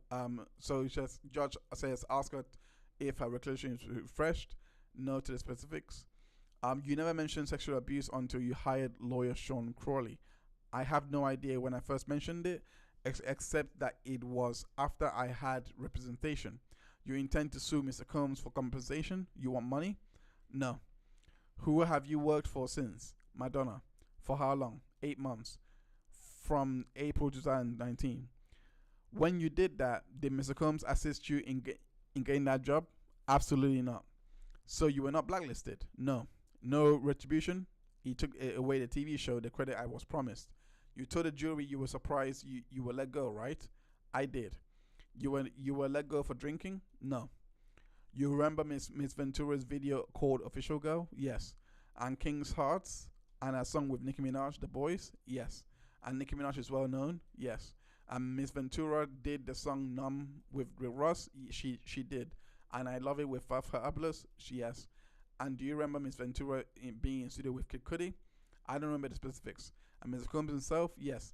So just judge says ask her if her recollection is refreshed. No to the specifics. You never mentioned sexual abuse until you hired lawyer Sean Crawley. I have no idea when I first mentioned it, except that it was after I had representation. You intend to sue Mr. Combs for compensation? You want money? No. Who have you worked for since? Madonna. For how long? 8 months. From April 2019. When you did that, did Mr. Combs assist you in getting that job? Absolutely not. So you were not blacklisted? No. No retribution? He took away the TV show, the credit I was promised. You told the jury you were surprised you were let go, right? I did. You were let go for drinking? No. You remember Miss Ventura's video called Official Girl? Yes. And King's Hearts and a song with Nicki Minaj, The Boys? Yes. And Nicki Minaj is well known? Yes. And Miss Ventura did the song Numb with Russ? She did. And I Love It with Fafa Ablos? Yes. And do you remember Miss Ventura being in studio with Kid Cudi? I don't remember the specifics. And Mr. Combs himself? Yes.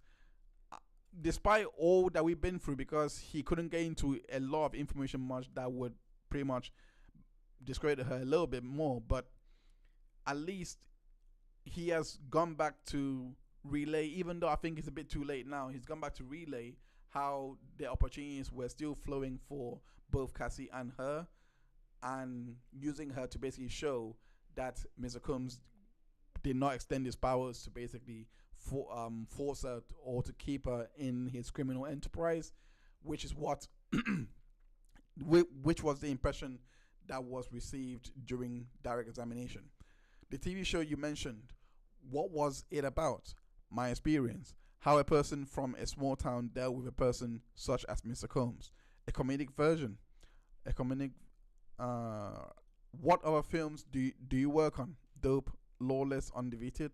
Despite all that we've been through, because he couldn't get into a lot of information much that would pretty much discredit her a little bit more, but at least he has gone back to relay, even though I think it's a bit too late now, he's gone back to relay how the opportunities were still flowing for both Cassie and her, and using her to basically show that Mr. Combs did not extend his powers to basically force her or to keep her in his criminal enterprise, which is what which was the impression that was received during direct examination. The TV show you mentioned, what was it about? My experience, how a person from a small town dealt with a person such as Mr. Combs. A comedic version. A comedic. What other films do you work on? Dope, Lawless, Undefeated.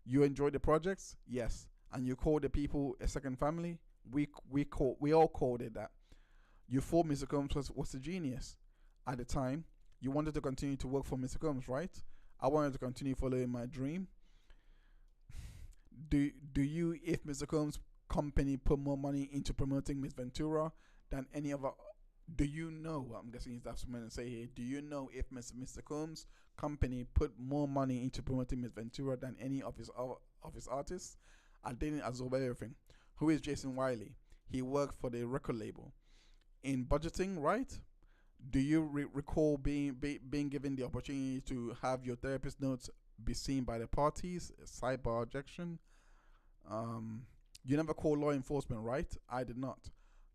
You enjoy the projects? Yes. And you call the people a second family? We all called it that. You thought Mr. Combs was a genius at the time. You wanted to continue to work for Mr. Combs, right? I wanted to continue following my dream. Do you, if Mr. Combs' company put more money into promoting Miss Ventura than any other? Do you know? I'm guessing that's what I'm going to say here. Do you know if Mr. Combs' company put more money into promoting Miss Ventura than any of his artists? I didn't absorb everything. Who is Jason Wiley? He worked for the record label. In budgeting, right? Do you recall being given the opportunity to have your therapist notes be seen by the parties? Sidebar objection. You never called law enforcement, right? I did not.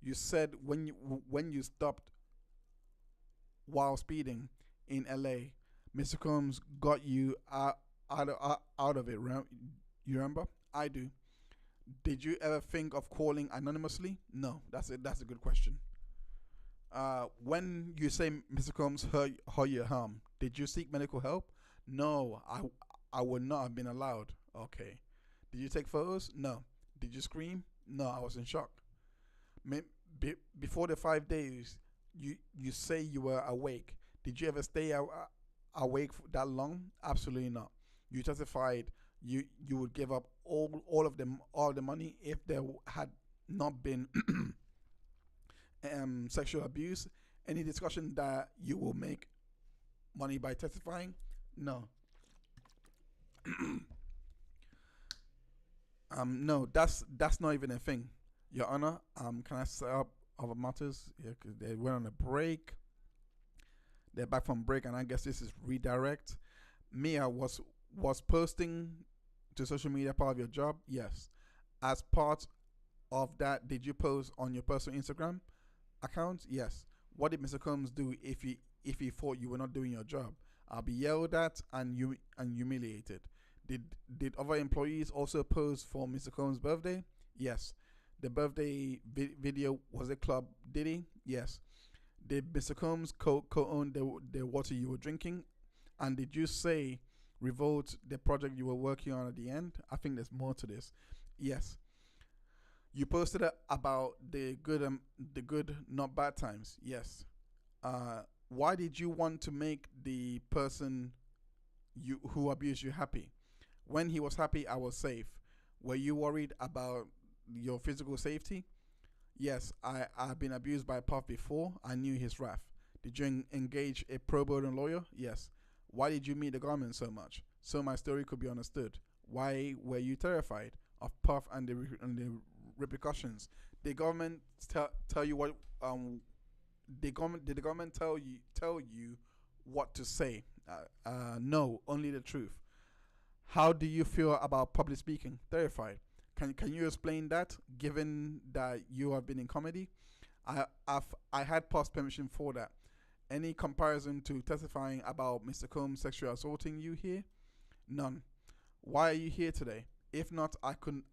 You said when you stopped while speeding in LA, Mr. Combs got you out of it. You remember? I do. Did you ever think of calling anonymously? No. That's it. That's a good question. When you say Mr. Combs hurt your harm, did you seek medical help? No, I would not have been allowed. Okay. Did you take photos? No. Did you scream? No, I was in shock. Before the 5 days, you say you were awake. Did you ever stay awake for that long? Absolutely not. You testified you would give up all of the money if there had not been sexual abuse. Any discussion that you will make money by testifying? No. No, that's not even a thing, Your Honor. Can I set up other matters? Yeah, 'cause they went on a break. They're back from break, and I guess this is redirect. Mia, was posting to social media part of your job? Yes. As part of that, did you post on your personal Instagram? account? Yes. What did Mr. Combs do if he thought you were not doing your job? I'll be yelled at and humiliated. Did other employees also pose for Mr. Combs' birthday? Yes. The birthday video was a club Diddy? Yes. Did Mr. Combs co-own the water you were drinking? And did you say revolt the project you were working on at the end? I think there's more to this. Yes. You posted about the good, not bad times. Yes. Why did you want to make the person who abused you happy? When he was happy, I was safe. Were you worried about your physical safety? Yes, I've been abused by Puff before. I knew his wrath. Did you engage a pro bono lawyer? Yes. Why did you meet the government so much? So my story could be understood. Why were you terrified of Puff and the repercussions? The government tell you what did the government tell you what to say? No, only the truth. How do you feel about public speaking? Terrified. Can you explain that? Given that you have been in comedy, I had past permission for that. Any comparison to testifying about Mr. Combs sexually assaulting you here? None. Why are you here today? If not, I couldn't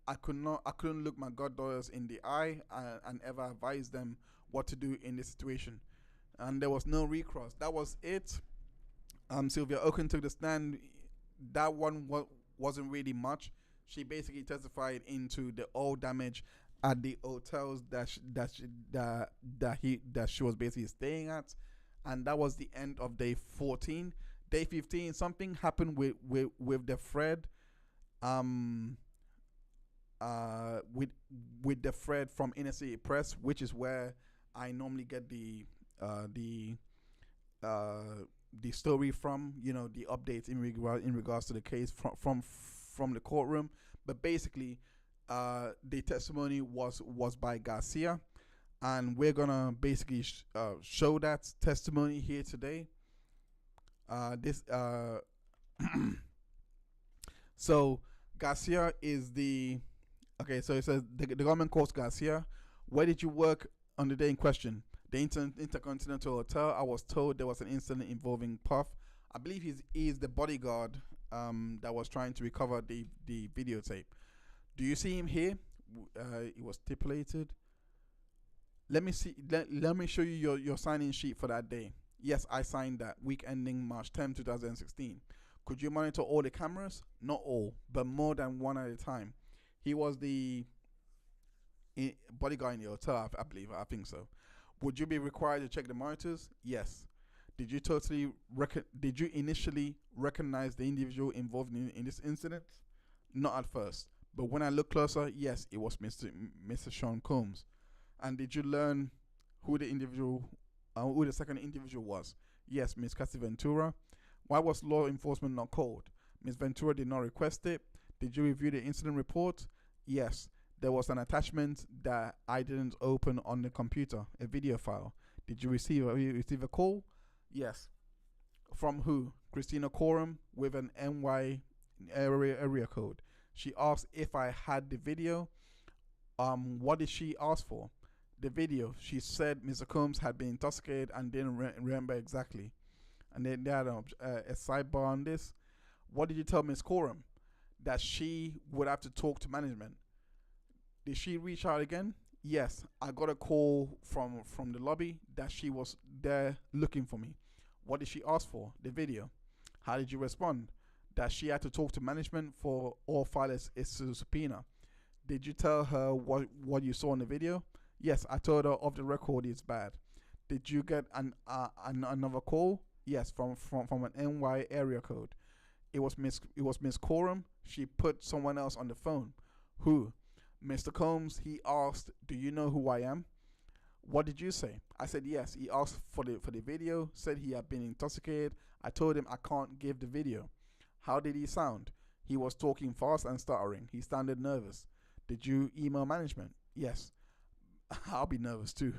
look my goddaughters in the eye and ever advise them what to do in this situation. And there was no recross. That was it. Sylvia Oken took the stand. That one wasn't really much. She basically testified into the oil damage at the hotels that she was basically staying at, and that was the end of day 14. Day 15, something happened with the Fred, with the Fred from Inner City Press, which is where I normally get the story from, the updates in regards to the case from the courtroom. But basically, the testimony was by Garcia, and we're gonna basically show that testimony here today. So Garcia is okay. So it says the government calls Garcia. Where did you work on the day in question? The Intercontinental Hotel. I was told there was an incident involving Puff. I believe he's the bodyguard that was trying to recover the videotape. Do you see him here? It was stipulated. Let me see. Let me show you your sign-in sheet for that day. Yes, I signed that week ending March 10, 2016. Could you monitor all the cameras? Not all, but more than one at a time. He was the bodyguard in the hotel, I believe. I think so. Would you be required to check the monitors? Yes. Did you initially recognize the individual involved in this incident? Not at first, but when I looked closer, yes, it was Mr. Sean Combs. And did you learn who the second individual was? Yes, Miss Cassie Ventura. Why was law enforcement not called? Miss Ventura did not request it. Did you review the incident report? Yes. There was an attachment that I didn't open on the computer, a video file. Did you receive a call? Yes. From who? Christina Coram with an NY area code. She asked if I had the video. What did she ask for? The video. She said Mr. Combs had been intoxicated and didn't remember exactly. And then they had a sidebar on this. What did you tell Miss Coram? That she would have to talk to management. Did she reach out again? Yes, I got a call from the lobby that she was there looking for me. What did she ask for? The video. How did you respond? That she had to talk to management for or file a subpoena. Did you tell her what you saw in the video? Yes, I told her off the record it's bad. Did you get another call? Yes, from an NY area code. It was Miss Coram. She put someone else on the phone. Who? Mr. Combs. He asked, "Do you know who I am?" What did you say? I said yes. He asked for the video. Said he had been intoxicated. I told him I can't give the video. How did he sound? He was talking fast and stuttering. He sounded nervous. Did you email management? Yes. I'll be nervous too.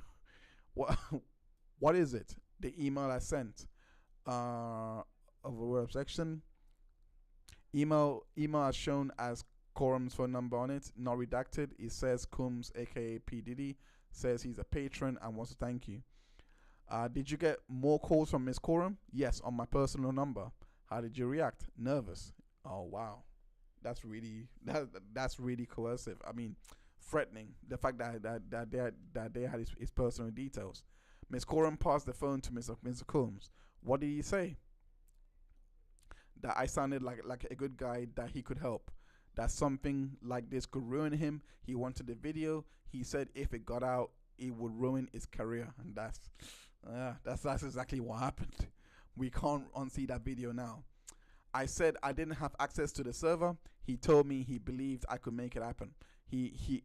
What is it? The email I sent. Overword section. Email as shown as Coram's phone number on it, not redacted. It says Combs, aka P Diddy, Says he's a patron and wants to thank you. Did you get more calls from Miss Coram? Yes, on my personal number. How did you react? Nervous. Oh wow, that's really coercive. I mean, threatening. The fact that they had his personal details. Miss Coram passed the phone to Mr. Combs. What did he say? That I sounded like a good guy, that he could help, that something like this could ruin him. He wanted the video. He said if it got out, it would ruin his career, and that's exactly what happened. We can't unsee that video now. I said I didn't have access to the server. He told me he believed I could make it happen. He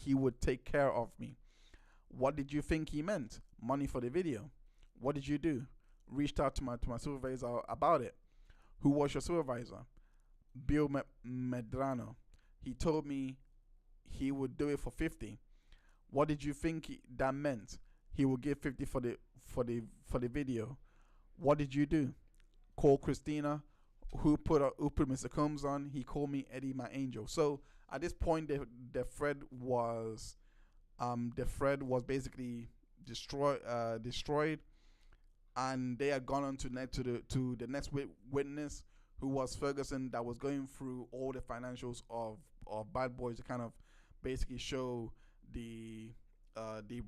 would take care of me. What did you think he meant? Money for the video. What did you do? Reached out to my supervisor about it. Who was your supervisor? Bill Medrano. He told me he would do it for 50. What did you think that meant? He would give 50 for the video. What did you do? Call Christina, who put Mr. Combs on. He called me Eddy, my angel. So at this point, the thread was basically destroyed, and they had gone on to the next witness, who was Ferguson, that was going through all the financials of Bad Boys to kind of basically show the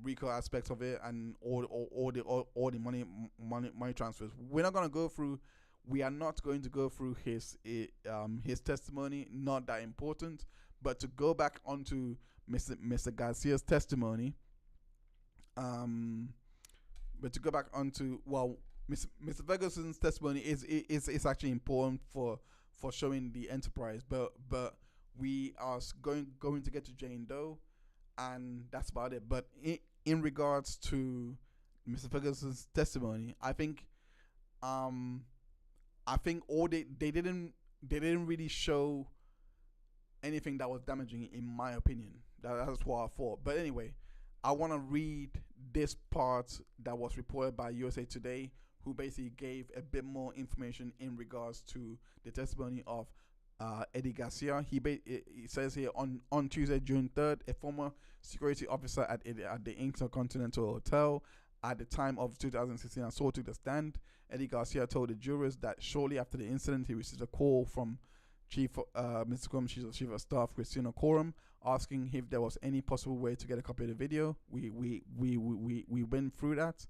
RICO aspects of it and all the money transfers. We are not going to go through his testimony. Not that important. But to go back onto Mr. Garcia's testimony, Mr. Ferguson's testimony is actually important for showing the enterprise. But we are going to get to Jane Doe, and that's about it. But in regards to Mr. Ferguson's testimony, I think all they didn't really show anything that was damaging, in my opinion. That's what I thought. But anyway, I want to read this part that was reported by USA Today, who basically gave a bit more information in regards to the testimony of Eddy Garcia. He says here, on Tuesday, June 3rd, a former security officer at the Intercontinental Hotel at the time of 2016 assault took the stand. Eddy Garcia told the jurors that shortly after the incident, he received a call from Mr. Coram, Chief of Staff Christina Coram, asking if there was any possible way to get a copy of the video. We went through that.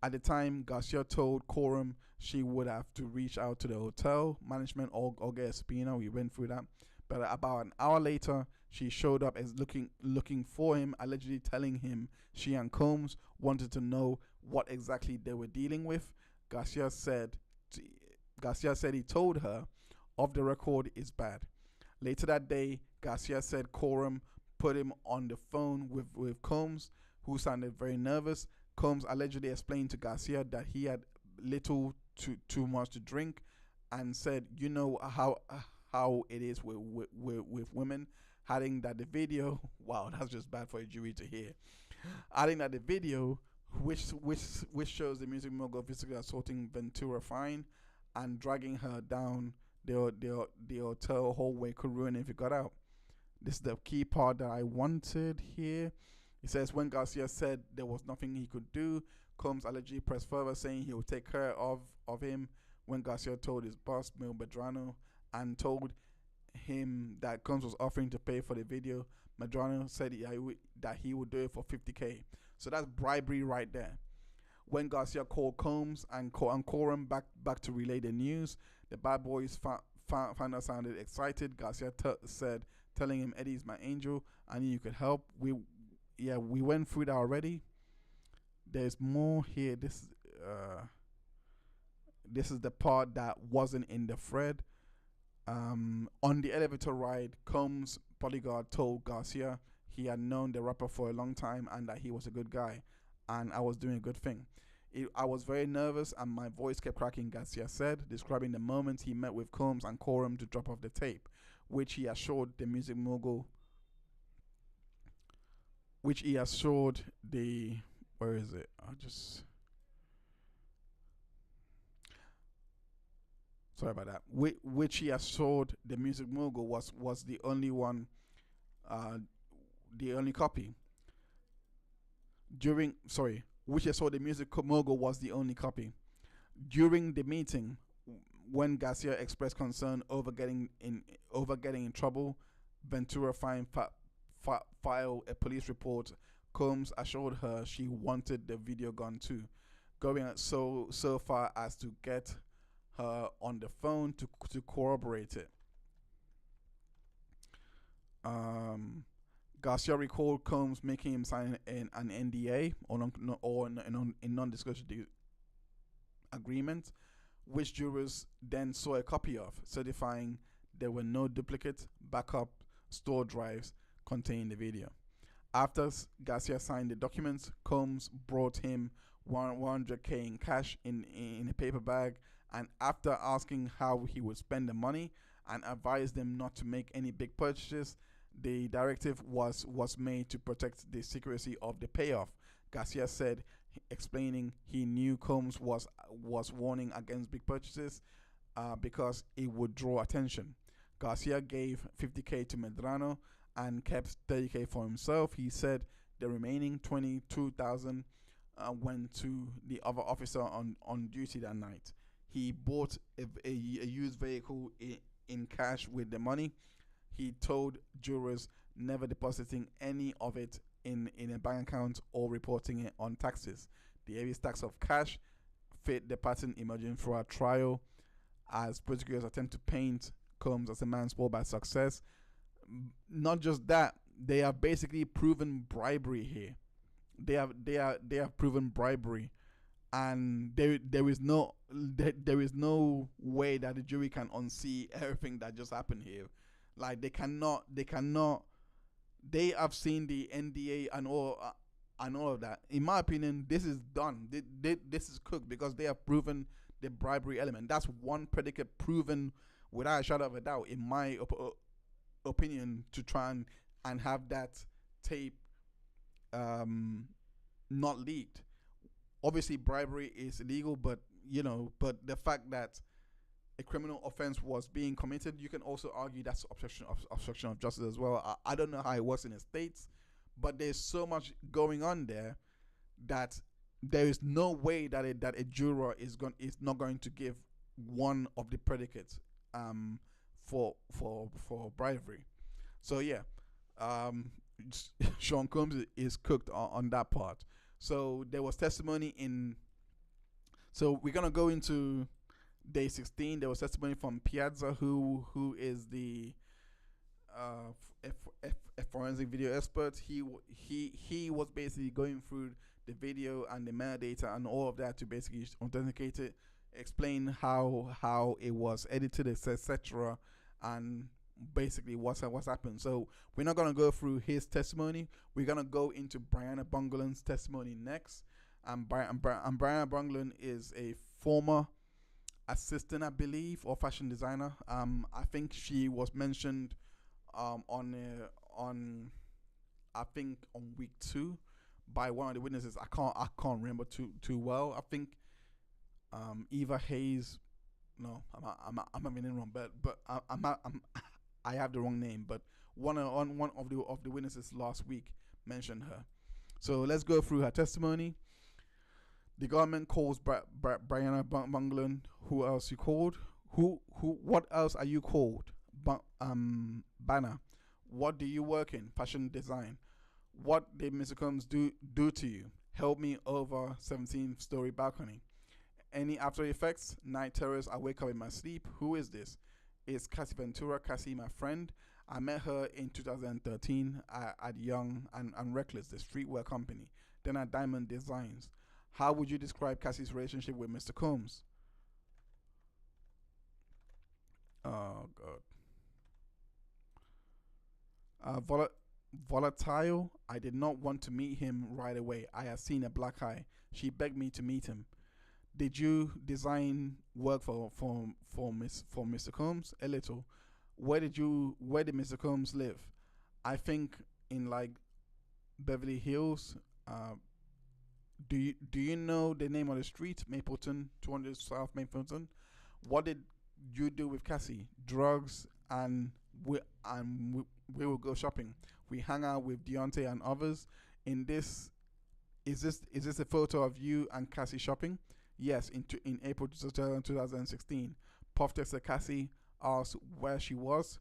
At the time, Garcia told Coram she would have to reach out to the hotel management or get a subpoena. We went through that. But about an hour later, she showed up as looking for him, allegedly telling him she and Combs wanted to know what exactly they were dealing with. Garcia said he told her, "Off the record is bad." Later that day, Garcia said Coram put him on the phone with Combs, who sounded very nervous. Combs allegedly explained to Garcia that he had little to too much to drink, and said, "You know how it is with women." Adding that the video, wow, that's just bad for a jury to hear. Adding that the video, which shows the music mogul physically assaulting Ventura Fine and dragging her down the hotel hallway, could ruin if it got out. This is the key part that I wanted here. It says, when Garcia said there was nothing he could do, Combs allegedly pressed further, saying he would take care of him. When Garcia told his boss, Bill Medrano, and told him that Combs was offering to pay for the video, Medrano said that he would do it for 50K. So that's bribery right there. When Garcia called Combs and Coram back to relay the news, the Bad Boys found out sounded excited. Garcia said, telling him, "Eddy's my angel. I knew you could help." We went through that already. There's more here. This is the part that wasn't in the thread. On the elevator ride, Combs' bodyguard told Garcia he had known the rapper for a long time and that he was a good guy, and I was doing a good thing. I was very nervous and my voice kept cracking, Garcia said, describing the moment he met with Combs and Coram to drop off the tape, which he assured the music mogul, where is it? Sorry about that. Which he assured the music mogul was the only one the only copy. Which I saw the music mogul was the only copy. During the meeting, when Garcia expressed concern over getting in trouble, Ventura filed a police report. Combs assured her she wanted the video gone too, going so far as to get her on the phone to corroborate it. Garcia recalled Combs making him sign an NDA or a non-disclosure agreement, which jurors then saw a copy of, certifying there were no duplicate backup store drives containing the video. After Garcia signed the documents, Combs brought him 100K in cash in a paper bag, and after asking how he would spend the money and advised him not to make any big purchases, the directive was made to protect the secrecy of the payoff. Garcia said, explaining he knew Combs was warning against big purchases because it would draw attention. Garcia gave 50K to Medrano and kept 30K for himself. He said the remaining 22,000 went to the other officer on duty that night. He bought a used vehicle in cash with the money. He told jurors never depositing any of it in a bank account or reporting it on taxes. The heavy stacks of cash fit the pattern emerging throughout trial as prosecutors attempt to paint Combs as a man spoiled by success. Not just that, they have basically proven bribery here. They have proven bribery, and there is no way that the jury can unsee everything that just happened here. Like they cannot. They have seen the NDA and all of that. In my opinion, this is done. This is cooked because they have proven the bribery element. That's one predicate proven without a shadow of a doubt, in my opinion, to try and have that tape not leaked. Obviously, bribery is illegal, but the fact that a criminal offense was being committed, you can also argue that's obstruction of justice as well. I don't know how it works in the States, but there's so much going on there that there is no way that a juror is not going to give one of the predicates for bribery. So yeah, Sean Combs is cooked on that part. So there was testimony in. So we're gonna go into day 16. There was testimony from Piazza, who is the a forensic video expert. He was basically going through the video and the metadata and all of that to basically authenticate it, explain how it was edited, etc., and basically what's happened. So we're not gonna go through his testimony. We're gonna go into Brianna Bongolan's testimony next. And Brianna Bongolan is a former assistant, I believe, or fashion designer. I think she was mentioned on I think on week 2 by one of the witnesses. I can't remember too well. I think Eva Hayes. No, I'm having it wrong, but I have the wrong name. But one of the witnesses last week mentioned her. So let's go through her testimony. The government calls Brianna Bongolan. Who else you called? What else are you called? Banner. What do you work in? Fashion design. What did Mr. Combs do to you? Help me over 17-story balcony. Any after effects? Night terrors. I wake up in my sleep. Who is this? It's Cassie Ventura. Cassie, my friend. I met her in 2013 at Young and Reckless, the streetwear company. Then at Diamond Designs. How would you describe Cassie's relationship with Mr. Combs? Oh, God. Volatile. I did not want to meet him right away. I had seen a black eye. She begged me to meet him. Did you design work for Mr. Combs? A little. Where did Mr. Combs live? I think in like Beverly Hills. Do you know the name of the street? Mapleton, 200 South Mapleton. What did you do with Cassie? Drugs, and we will go shopping. We hang out with Deontay and others. In this, is this a photo of you and Cassie shopping? Yes, in April 2016. Puff texted Cassie, asked where she was.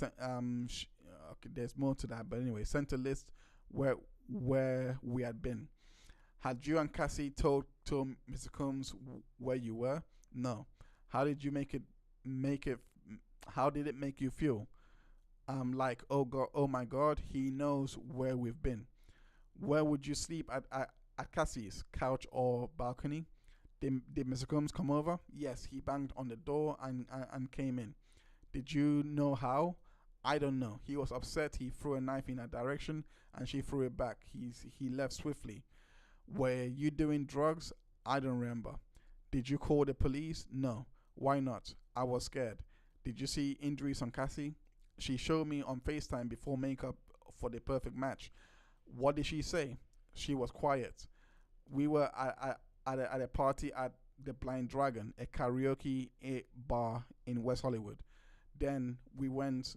Okay, there's more to that, but anyway, sent a list where we had been. Had you and Cassie told Mr. Combs where you were? No. How did you make it? How did it make you feel? Like, oh God, oh my God, he knows where we've been. Where would you sleep at Cassie's couch or balcony? Did Mr. Combs come over? Yes, he banged on the door and came in. Did you know how? I don't know. He was upset. He threw a knife in her direction and she threw it back. He left swiftly. Were you doing drugs? I don't remember. Did you call the police? No. Why not? I was scared. Did you see injuries on Cassie? She showed me on FaceTime before makeup for the perfect match. What did she say? She was quiet. We were at a party at the Blind Dragon, a karaoke bar in West Hollywood. Then we went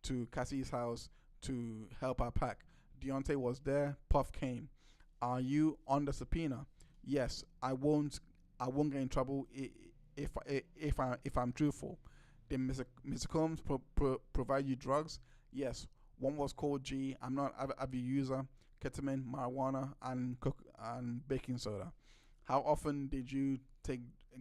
to Cassie's house to help her pack. Deontay was there. Puff came. Are you under subpoena? Yes. I won't get in trouble if I'm truthful. Did Mr. Combs provide you drugs? Yes. One was called G. I'm not a user. Ketamine, marijuana, and baking soda. How often did you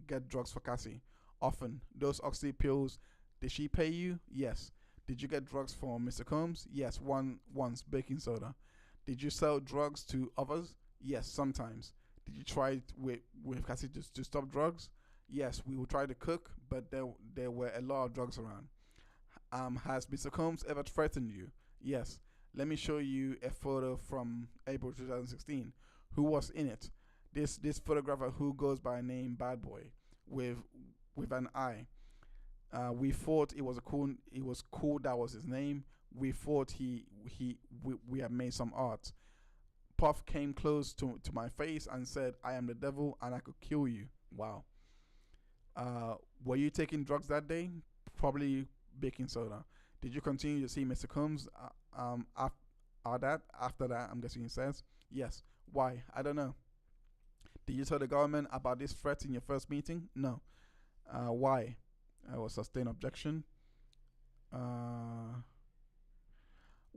get drugs for Cassie? Often. Those oxy pills. Did she pay you? Yes. Did you get drugs for Mr. Combs? Yes. Once. Baking soda. Did you sell drugs to others? Yes. Sometimes. Did you try it with Cassie to stop drugs? Yes. We would try to cook, but there were a lot of drugs around. Has Mr. Combs ever threatened you? Yes. Let me show you a photo from April 2016. Who was in it? This photographer who goes by name Bad Boy with an eye. We thought it was cool that was his name. We thought we had made some art. Puff came close to my face and said, I am the devil and I could kill you. Wow. Were you taking drugs that day? Probably baking soda. Did you continue to see Mr. Combs after that, I'm guessing he says? Yes. Why? I don't know. Did you tell the government about this threat in your first meeting? No. Why? I was sustained objection.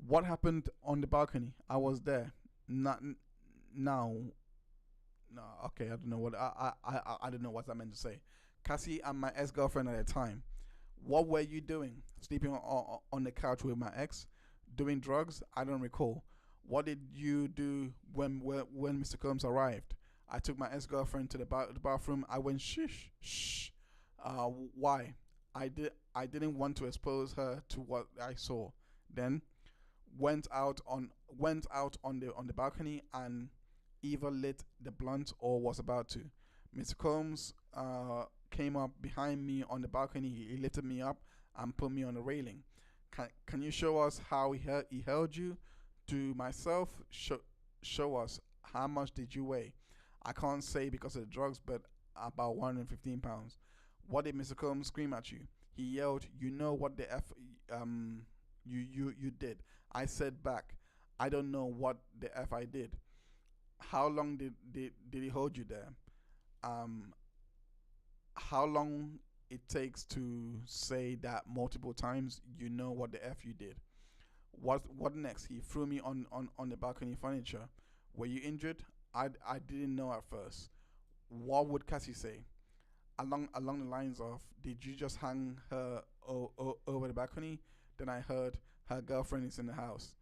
What happened on the balcony? I was there. Not now. No. Okay. I don't know what I don't know what I meant to say. Cassie and my ex-girlfriend at the time. What were you doing? Sleeping on the couch with my ex? Doing drugs? I don't recall. What did you do when Mr. Combs arrived? I took my ex-girlfriend to the bathroom. I went shh. Why? I didn't want to expose her to what I saw. Then went out on the balcony and either lit the blunt or was about to. Mr. Combs came up behind me on the balcony. He lifted me up and put me on the railing. Can you show us how he held you? To myself, show us. How much did you weigh? I can't say because of the drugs, but about 115 pounds. What did Mr. Combs scream at you? He yelled, "You know what the f you did." I said back, "I don't know what the f I did." How long did he hold you there? How long it takes to say that multiple times? You know what the f you did. What next? He threw me on the balcony furniture. Were you injured? I didn't know at first. What would Cassie say? Along the lines of, did you just hang her over the balcony? Then I heard her girlfriend is in the house.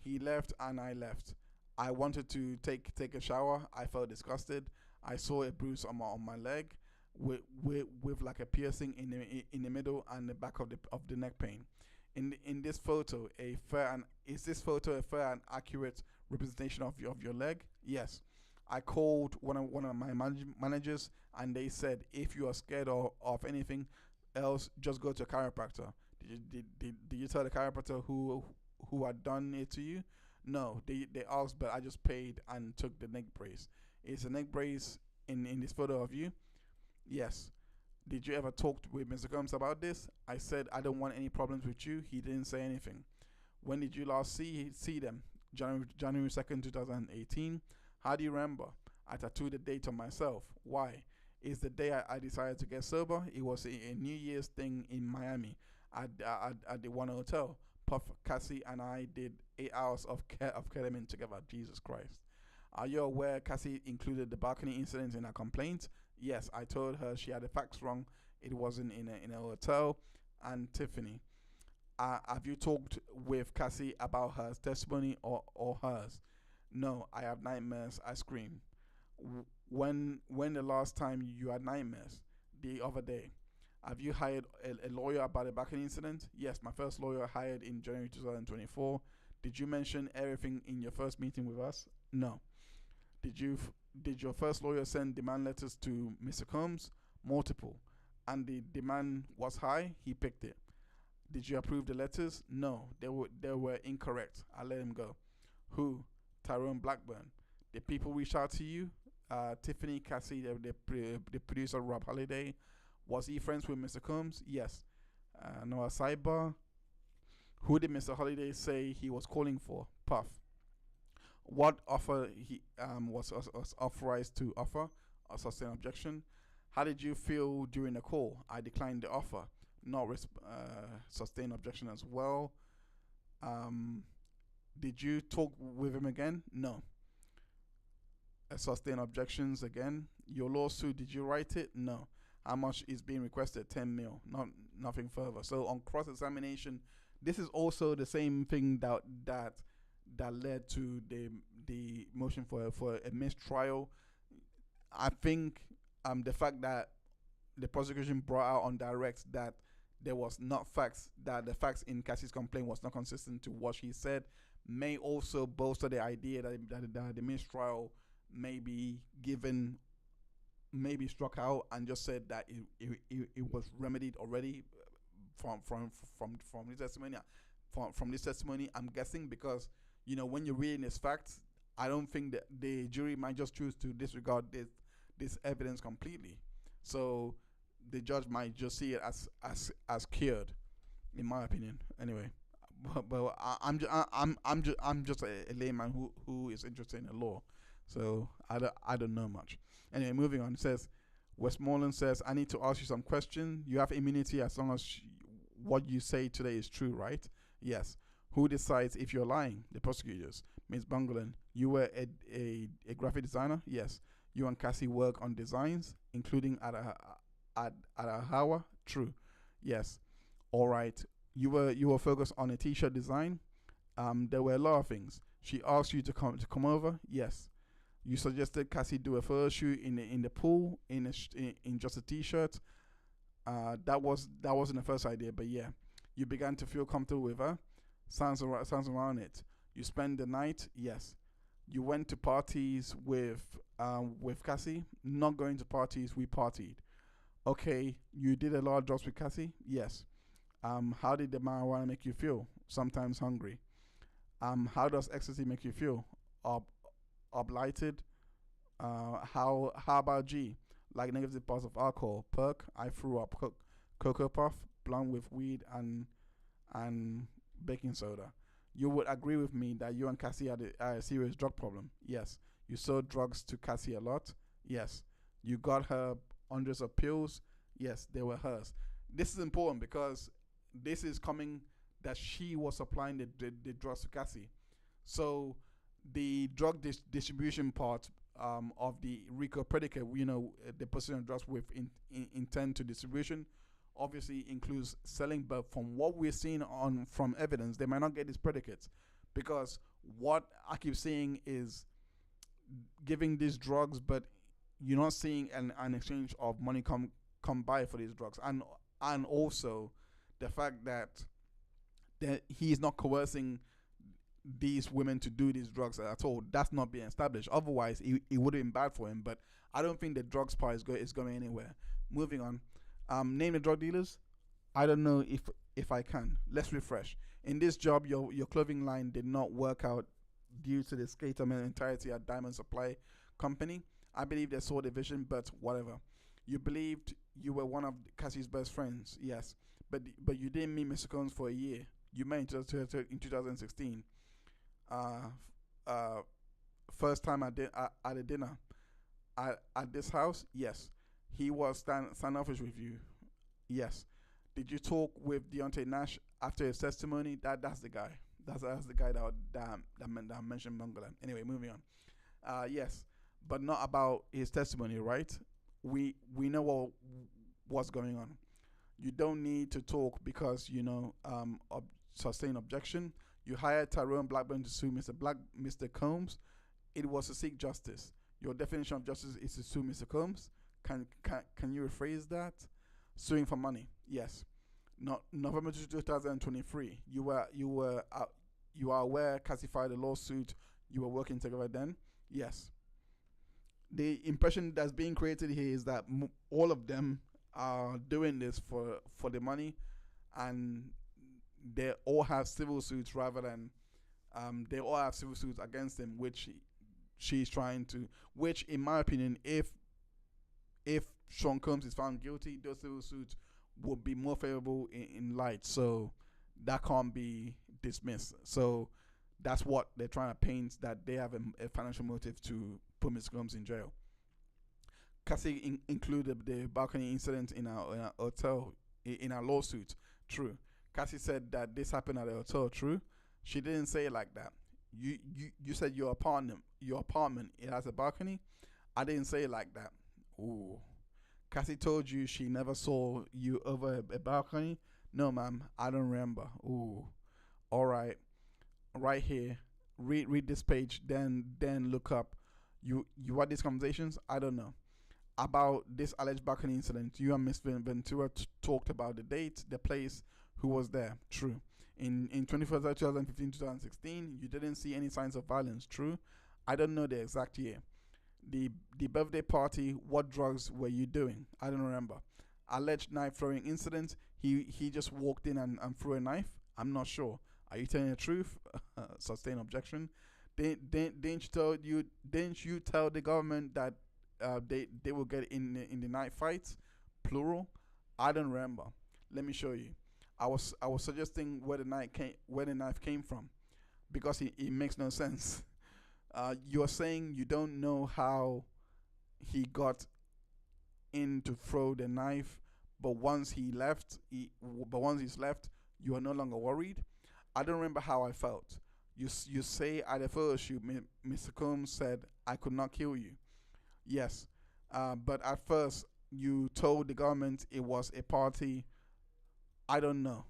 He left and I left. I wanted to take a shower. I felt disgusted. I saw a bruise on my leg with like a piercing in the middle and the back of the neck pain. In this photo, is this photo a fair and accurate representation of your leg? Yes. I called one of my managers and they said, if you are scared of anything else, just go to a chiropractor. Did you tell the chiropractor who had done it to you? No, they asked, but I just paid and took the neck brace. Is the neck brace in this photo of you? Yes. Did you ever talk with Mr. Combs about this? I said I don't want any problems with you. He didn't say anything. When did you last see them? January 2nd, 2018. How do you remember? I tattooed the date on myself. Why? It's the day I decided to get sober. It was a New Year's thing in Miami at the one hotel. Puff, Cassie, and I did 8 hours of ketamine together. Jesus Christ. Are you aware Cassie included the balcony incident in her complaint? Yes, I told her she had the facts wrong. It wasn't in a hotel. And Tiffany, have you talked with Cassie about her testimony or hers? No, I have nightmares. I scream. When the last time you had nightmares? The other day. Have you hired a lawyer about the balcony incident? Yes, my first lawyer hired in January 2024. Did you mention everything in your first meeting with us? No. Did your first lawyer send demand letters to Mr. Combs? Multiple. And the demand was high, he picked it. Did you approve the letters? No, they were incorrect. I let him go. Who? Tyrone Blackburn. Did people reach out to you? Tiffany, Cassie, the producer, Rob Holiday. Was he friends with Mr. Combs? Yes. Noah Sidebar. Who did Mr. Holiday say he was calling for? Puff. What offer he was authorized to offer? A sustained objection. How did you feel during the call? I declined the offer. Not sustained objection as well. Did you talk with him again? No. Sustained objections again. Your lawsuit, did you write it? No. How much is being requested? 10 mil. Nothing further. So on cross-examination, this is also the same thing that led to the motion for a mistrial. I think the fact that the prosecution brought out on direct that there was not facts, that the facts in Cassie's complaint was not consistent to what she said, may also bolster the idea that the mistrial may be struck out and just said that it was remedied already from this testimony. From this testimony, I'm guessing, because when you're reading this facts, I don't think that the jury might just choose to disregard this evidence completely. So the judge might just see it as cured, in my opinion. Anyway, but I'm just a layman who is interested in the law, so I don't know much. Anyway, moving on. It says, Westmoreland says, I need to ask you some questions. You have immunity as long as what you say today is true, right? Yes. Who decides if you're lying? The prosecutors. Ms. Bongolan, you were a graphic designer? Yes. You and Cassie work on designs, including at a Hawa? True. Yes. All right. You were focused on a t-shirt design? There were a lot of things. She asked you to come over? Yes. You suggested Cassie do a photo shoot in the pool in just a t-shirt. That wasn't the first idea, but yeah. You began to feel comfortable with her. Sounds around it. You spent the night? Yes. You went to parties with Cassie? Not going to parties, we partied. Okay, you did a lot of drugs with Cassie? Yes. How did the marijuana make you feel? Sometimes hungry. How does ecstasy make you feel? Oblighted. How about G? Like negative parts of alcohol. Perk, I threw up. Cocoa puff, blunt with weed and baking soda. You would agree with me that you and Cassie had a serious drug problem? Yes. You sold drugs to Cassie a lot? Yes. You got her hundreds of pills? Yes, they were hers. This is important because this is coming that she was supplying the drugs to Cassie. So the drug distribution part of the RICO predicate, the possession of drugs with intent to distribution, obviously includes selling, but from what we're seeing from evidence, they might not get these predicates, because what I keep seeing is giving these drugs, but you're not seeing an exchange of money come by for these drugs, and also the fact that he's not coercing these women to do these drugs at all. That's not being established. Otherwise, it would have been bad for him. But I don't think the drugs part is going anywhere. Moving on. Name the drug dealers. I don't know if I can. Let's refresh. In this job, your clothing line did not work out due to the skater entirety at Diamond Supply Company. I believe they saw the vision, but whatever. You believed you were one of Cassie's best friends. Yes, but you didn't meet Mr. Combs for a year. you met in 2016. Uh, uh, first time at a dinner at this house. Yes. He was standoffish with you. Yes. Did you talk with Deontay Nash after his testimony? That's the guy. That's the guy that mentioned Bongolan. Anyway, moving on. Yes, but not about his testimony, right? We know what's going on. You don't need to talk because sustain objection. You hired Tyrone Blackburn to sue Mr. Combs. It was to seek justice. Your definition of justice is to sue Mr. Combs. Can you rephrase that? Suing for money. Yes. Not November 2023. You are aware Cassie filed a lawsuit. You were working together then. Yes. The impression that's being created here is that all of them are doing this for the money, and they all have civil suits rather than they all have civil suits against him, which she's trying to. Which, in my opinion, if Sean Combs is found guilty, those civil suits would be more favorable in light. So that can't be dismissed. So that's what they're trying to paint, that they have a financial motive to put Mr. Combs in jail. Cassie included the balcony incident in our hotel, in our lawsuit. True. Cassie said that this happened at a hotel. True. She didn't say it like that. You said your apartment it has a balcony. I didn't say it like that. Ooh. Cassie told you she never saw you over a balcony. No, ma'am, I don't remember. Ooh. All right. Right here. Read this page. Then look up. You had these conversations. I don't know about this alleged balcony incident. You and Miss Ventura talked about the date, the place, who was there. True. In 2015, 2016, you didn't see any signs of violence. True. I don't know the exact year. The birthday party, what drugs were you doing? I don't remember. Alleged knife throwing incident, he just walked in and threw a knife? I'm not sure. Are you telling the truth? Sustained objection. Didn't you tell the government that they will get in the knife fights? Plural. I don't remember. Let me show you. I was suggesting where the knife came from, because it makes no sense. You're saying you don't know how he got in to throw the knife, but once he's left, you are no longer worried. I don't remember how I felt. You say at a photo shoot, Mr. Combs said I could not kill you. Yes, but at first you told the government it was a party. I don't know.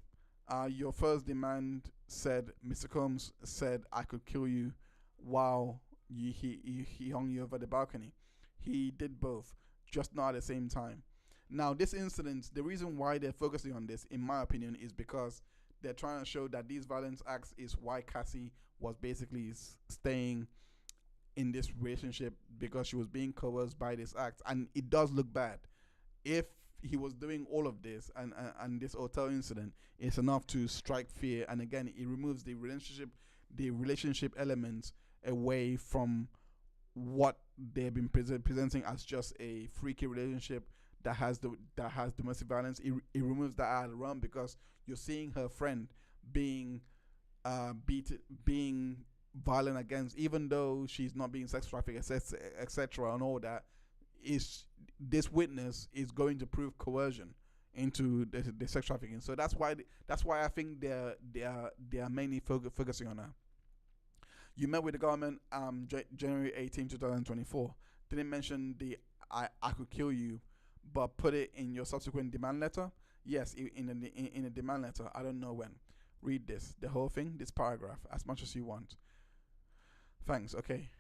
Your first demand said Mr. Combs said I could kill you while he hung you over the balcony. He did both, just not at the same time. Now, this incident, the reason why they're focusing on this, in my opinion, is because they're trying to show that these violence acts is why Cassie was basically staying in this relationship, because she was being coerced by this act. And it does look bad. If he was doing all of this and this hotel incident, it's enough to strike fear. And again, it removes the relationship elements away from what they've been presenting as just a freaky relationship that has domestic violence. It removes that out of the realm, because you're seeing her friend being being violent against, even though she's not being sex trafficked, etc., and all that. Is this witness is going to prove coercion into the sex trafficking. So that's why I think they are mainly focusing on that. You met with the government January 18, 2024. Didn't mention the I could kill you, but put it in your subsequent demand letter. Yes, in a demand letter. I don't know when. Read the whole thing, this paragraph, as much as you want. Thanks. Okay.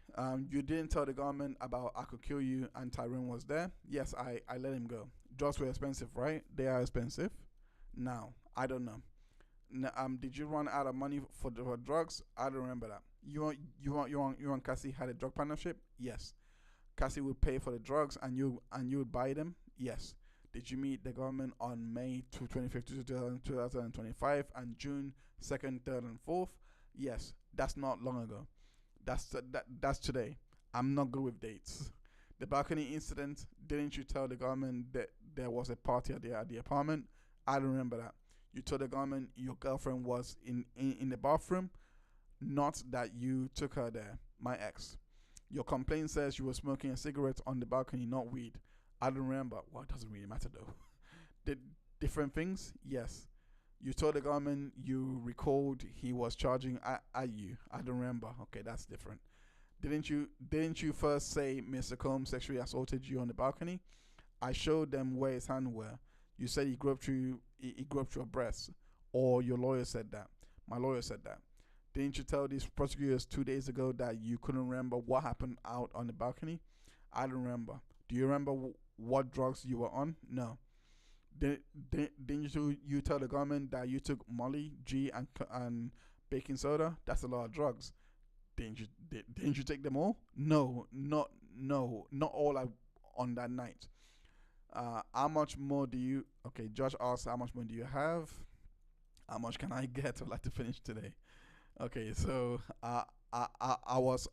You didn't tell the government about I could kill you and Tyrone was there. Yes, I let him go. Drugs were expensive, right? They are expensive. Now, I don't know. Did you run out of money for drugs? I don't remember that. You and Cassie had a drug partnership? Yes. Cassie would pay for the drugs and you would buy them? Yes. Did you meet the government on May 25th, 2025 and June 2nd, 3rd, and 4th? Yes. That's not long ago. That's today. I'm not good with dates. The balcony incident, didn't you tell the government that there was a party at the apartment? I don't remember that. You told the government your girlfriend was in the bathroom, not that you took her there. My ex. Your complaint says you were smoking a cigarette on the balcony, not weed. I don't remember. Well, it doesn't really matter though. Did different things? Yes. You told the government you recalled he was charging at you. I don't remember. Okay, that's different. Didn't you first say Mr. Combs sexually assaulted you on the balcony? I showed them where his hands were. You said he groped your breasts, or your lawyer said that. My lawyer said that. Didn't you tell these prosecutors 2 days ago that you couldn't remember what happened out on the balcony? I don't remember. Do you remember what drugs you were on? No. Didn't you tell the government that you took Molly, G, and baking soda? That's a lot of drugs. Didn't you take them all? No, not all on that night. How much more do you? Okay, Josh asked, how much more do you have? How much can I get? I'd like to finish today. Okay, so I asked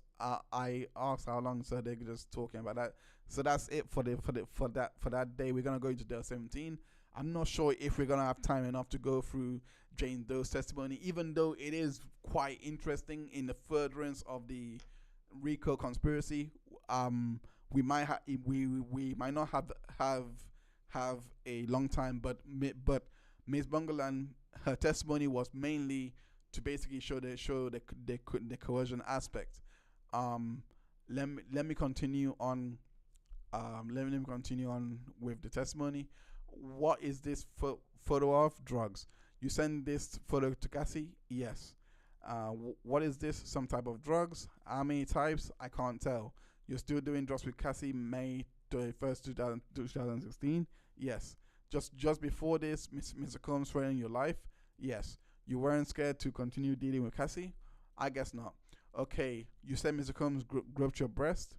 how long, so they're just talking about that. So that's it for that day. We're gonna go into Doe 17. I'm not sure if we're gonna have time enough to go through Jane Doe's testimony, even though it is quite interesting in the furtherance of the RICO conspiracy. We might we might not have a long time, but Miss Bongolan, her testimony was mainly to basically show the coercion aspect. Let me continue on. Let me continue on with the testimony. What is this photo of? Drugs. You send this photo to Cassie? Yes. What is this? Some type of drugs? How many types? I can't tell. You're still doing drugs with Cassie May 31st, 2016? Yes. Just before this, Mr. Combs threatening your life? Yes. You weren't scared to continue dealing with Cassie? I guess not. Okay. You said Mr. Combs groped your breast?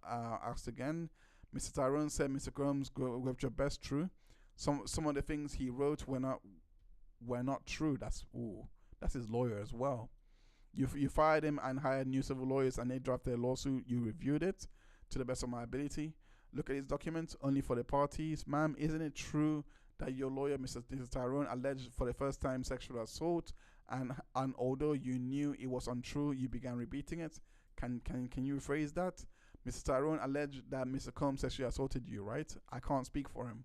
Asked again. Mr. Tyrone said Mr. Combs groped your breast. True. Some of the things he wrote were not true. That's his lawyer as well. You fired him and hired new civil lawyers, and they drafted a lawsuit. You reviewed it to the best of my ability. Look at his documents, only for the parties. Ma'am, isn't it true that your lawyer, Mr. Tyrone, alleged for the first time sexual assault, and although you knew it was untrue, you began repeating it? Can you rephrase that? Mr. Tyrone alleged that Mr. Combs sexually assaulted you, right? I can't speak for him.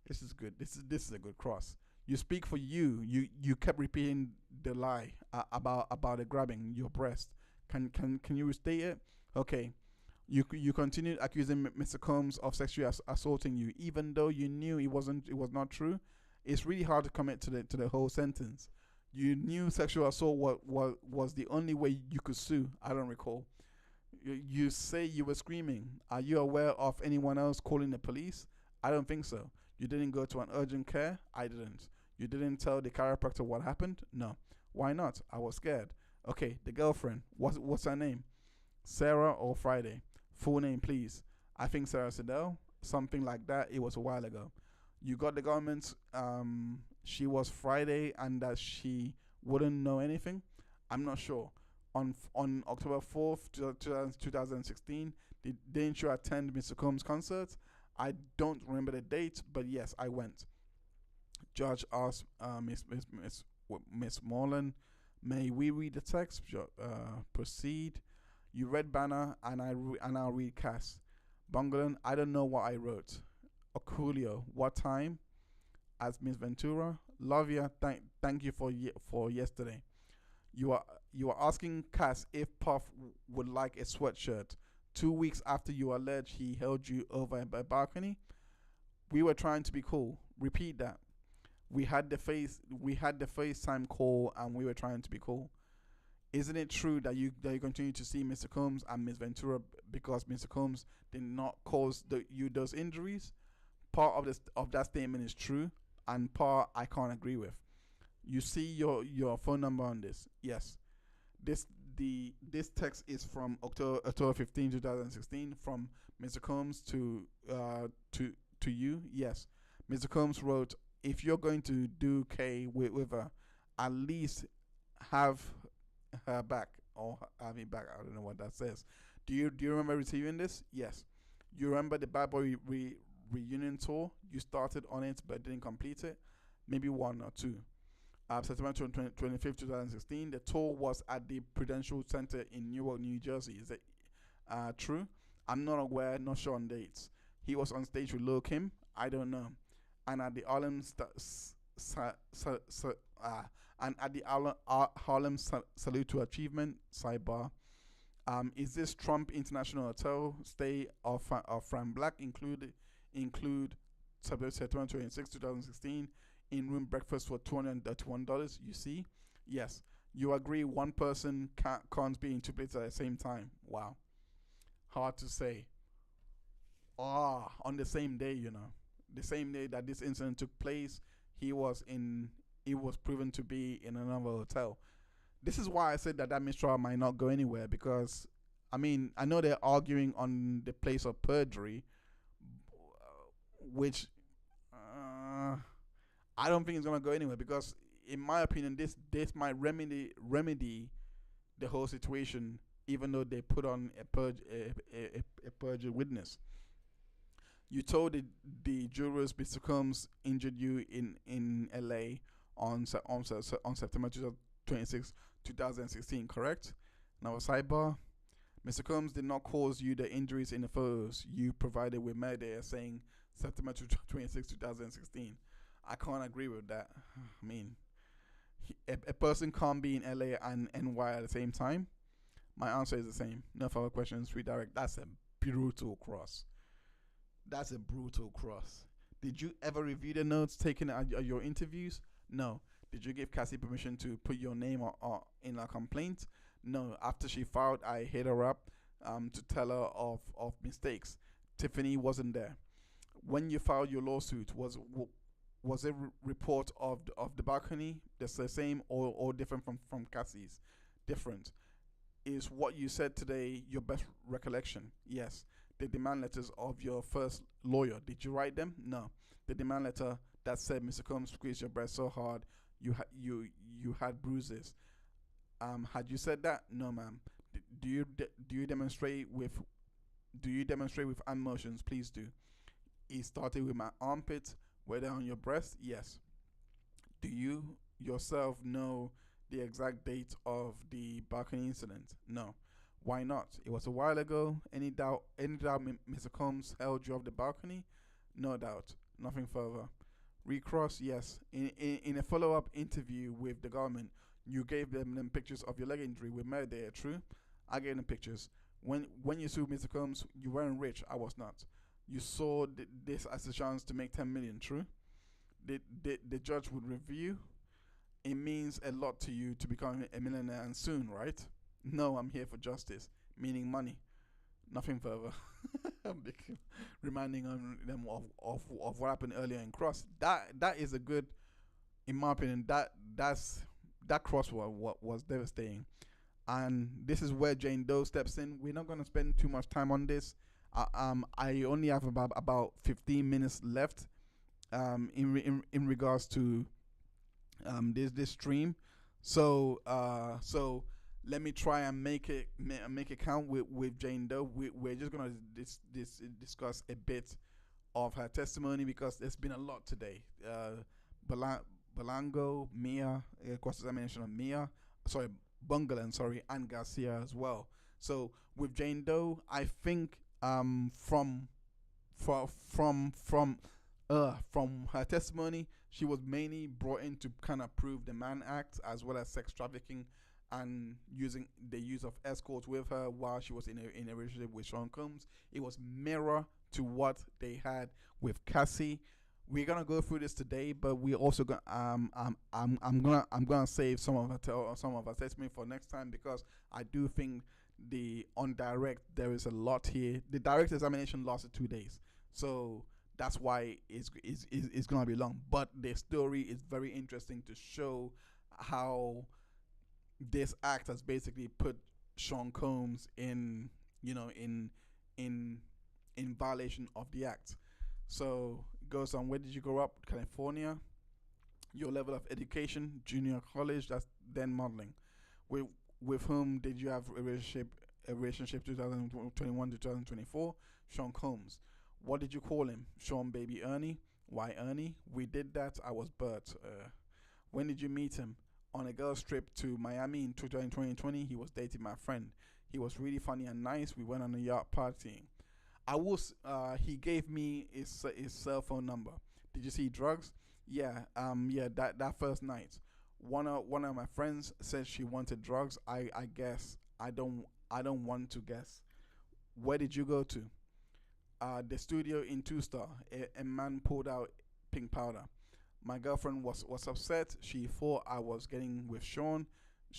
This is good. This is a good cross. You speak for you. You kept repeating the lie about the grabbing your breast. Can you restate it? Okay. You continued accusing Mr. Combs of sexually assaulting you, even though you knew it was not true. It's really hard to commit to the whole sentence. You knew sexual assault was the only way you could sue. I don't recall. You say you were screaming. Are you aware of anyone else calling the police? I don't think so. You didn't go to an urgent care? I didn't. You didn't tell the chiropractor what happened? No. Why not? I was scared. Okay, the girlfriend. What's her name? Sarah or Friday? Full name, please. I think Sarah Siddell. Something like that. It was a while ago. You got the government. She was Friday and that she wouldn't know anything. I'm not sure. On October 4th, 2016, didn't you attend Mr. Combs' concert? I don't remember the date, but yes, I went. Judge asked Miss Morland, may we read the text? Proceed. You read Banner, and I'll read Cass. Bongolan, I don't know what I wrote. Oculio, what time? As Miss Ventura, love ya. Thank you for yesterday. You are asking Cass if Puff would like a sweatshirt 2 weeks after you allege he held you over a balcony. We were trying to be cool. Repeat that. We had the FaceTime call and we were trying to be cool. Isn't it true that you continue to see Mr. Combs and Miss Ventura because Mr. Combs did not cause you those injuries? Part of that statement is true, and part I can't agree with. You see your phone number on this? Yes. This text is from October 15, 2016, from Mr. Combs to you. Yes. Mr. Combs wrote, if you're going to do K with her, at least have her back or have me back. I don't know what that says. Do you remember receiving this? Yes. You remember the Bad Boy reunion tour? You started on it but didn't complete it. maybe one or two. September 25th, 2016. The tour was at the Prudential Center in Newark, New Jersey. Is that true? I'm not aware, not sure on dates. He was on stage with Lil Kim. I don't know. And at the Harlem Salute to Achievement sidebar. Is this Trump International Hotel stay of Fran Black include September 26, 2016 in-room breakfast for $231? You see? Yes. You agree one person can't be in two places at the same time. Wow. Hard to say. On the same day, the same day that this incident took place, he was proven to be in another hotel. This is why I said that mistrial might not go anywhere, because I know they're arguing on the place of perjury, which I don't think it's gonna go anywhere, because in my opinion this might remedy the whole situation, even though they put on a perjured witness. You told the jurors Mr. Combs injured you in LA on September 26, 2016, correct? Now a sidebar. Mr. Combs did not cause you the injuries in the photos you provided with Mayday, saying September 26, 2016. I can't agree with that. I mean, a person can't be in LA and NY at the same time. My answer is the same. No further questions. Redirect. That's a brutal cross. That's a brutal cross. Did you ever review the notes taken at your interviews? No. Did you give Cassie permission to put your name in a complaint? No. After she filed, I hit her up to tell her of mistakes. Tiffany wasn't there. When you filed your lawsuit, was a report of the balcony the same or different from Cassie's? Different. Is what you said today your best recollection? Yes. The demand letters of your first lawyer, did you write them? No. The demand letter that said Mr. Combs squeezed your breast so hard you had bruises. Had you said that? No, ma'am. Do you demonstrate with hand motions? Please do. It started with my armpits. Were they on your breast? Yes. Do you yourself know the exact date of the balcony incident? No. Why not? It was a while ago. Any doubt Mr. Combs held you off the balcony? No doubt. Nothing further. Recross? Yes. In a follow-up interview with the government, you gave them pictures of your leg injury with Mayday, true? I gave them pictures. When you sued Mr. Combs, you weren't rich. I was not. You saw this as a chance to make 10 million, true? The judge would review. It means a lot to you to become a millionaire, and soon, right? No, I'm here for justice, meaning money. Nothing further. Reminding them of what happened earlier in Cross. That is a good, in my opinion, that cross was devastating. And this is where Jane Doe steps in. We're not going to spend too much time on this. I only have about 15 minutes left in regards to this stream. So let me try and make it count with Jane Doe. We're just gonna discuss a bit of her testimony, because there's been a lot today. Belango, Mia, cross-examination of Mia, Bongolan, and Garcia as well. So with Jane Doe, I think from her testimony, she was mainly brought in to kind of prove the Mann Act, as well as sex trafficking and using the use of escorts with her while she was in a relationship with Sean Combs. It was mirror to what they had with Cassie. We're gonna go through this today, but we're also gonna I'm gonna save some of her testimony for next time, because I do think on direct there is a lot here. The direct examination lasted 2 days, so that's why it's gonna be long. But the story is very interesting to show how this act has basically put Sean Combs in violation of the act. So it goes on. Where did you grow up? California. Your level of education, junior college. That's then modeling. With whom did you have a relationship 2021 to 2024? Sean Combs. What did you call him? Sean Baby Ernie. Why, Ernie? We did that. I was Bert. When did you meet him? On a girl's trip to Miami in 2020. He was dating my friend. He was really funny and nice. We went on a yacht partying. He gave me his cell phone number. Did you see drugs? Yeah. Yeah. That first night, one of my friends said she wanted drugs. I guess I don't want to guess. Where did you go to? The studio in Two Star. A man pulled out pink powder. My girlfriend was upset. She thought I was getting with Sean.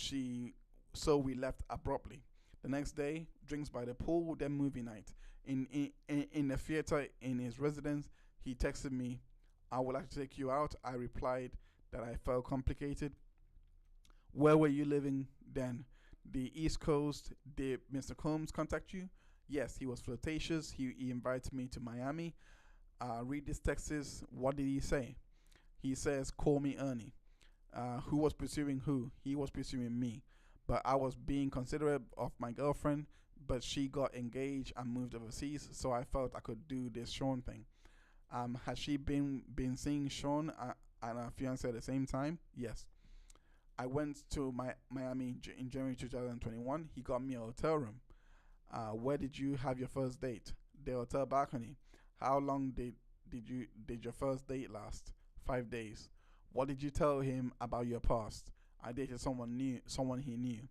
We left abruptly. The next day, drinks by the pool, then movie night. In the theater in his residence, he texted me, "I would like to take you out." I replied that I felt complicated. Where were you living then? The East Coast. Did Mr. Combs contact you? Yes, he was flirtatious. He invited me to Miami. Read this text. What did he say? He says, "Call me Ernie." Who was pursuing who? He was pursuing me. But I was being considerate of my girlfriend, but she got engaged and moved overseas, so I felt I could do this Sean thing. Has she been seeing Sean and her fiance at the same time? Yes. I went to Miami in January 2021. He got me a hotel room. Where did you have your first date? The hotel balcony. How long did your first date last? 5 days. What did you tell him about your past? I dated someone he knew.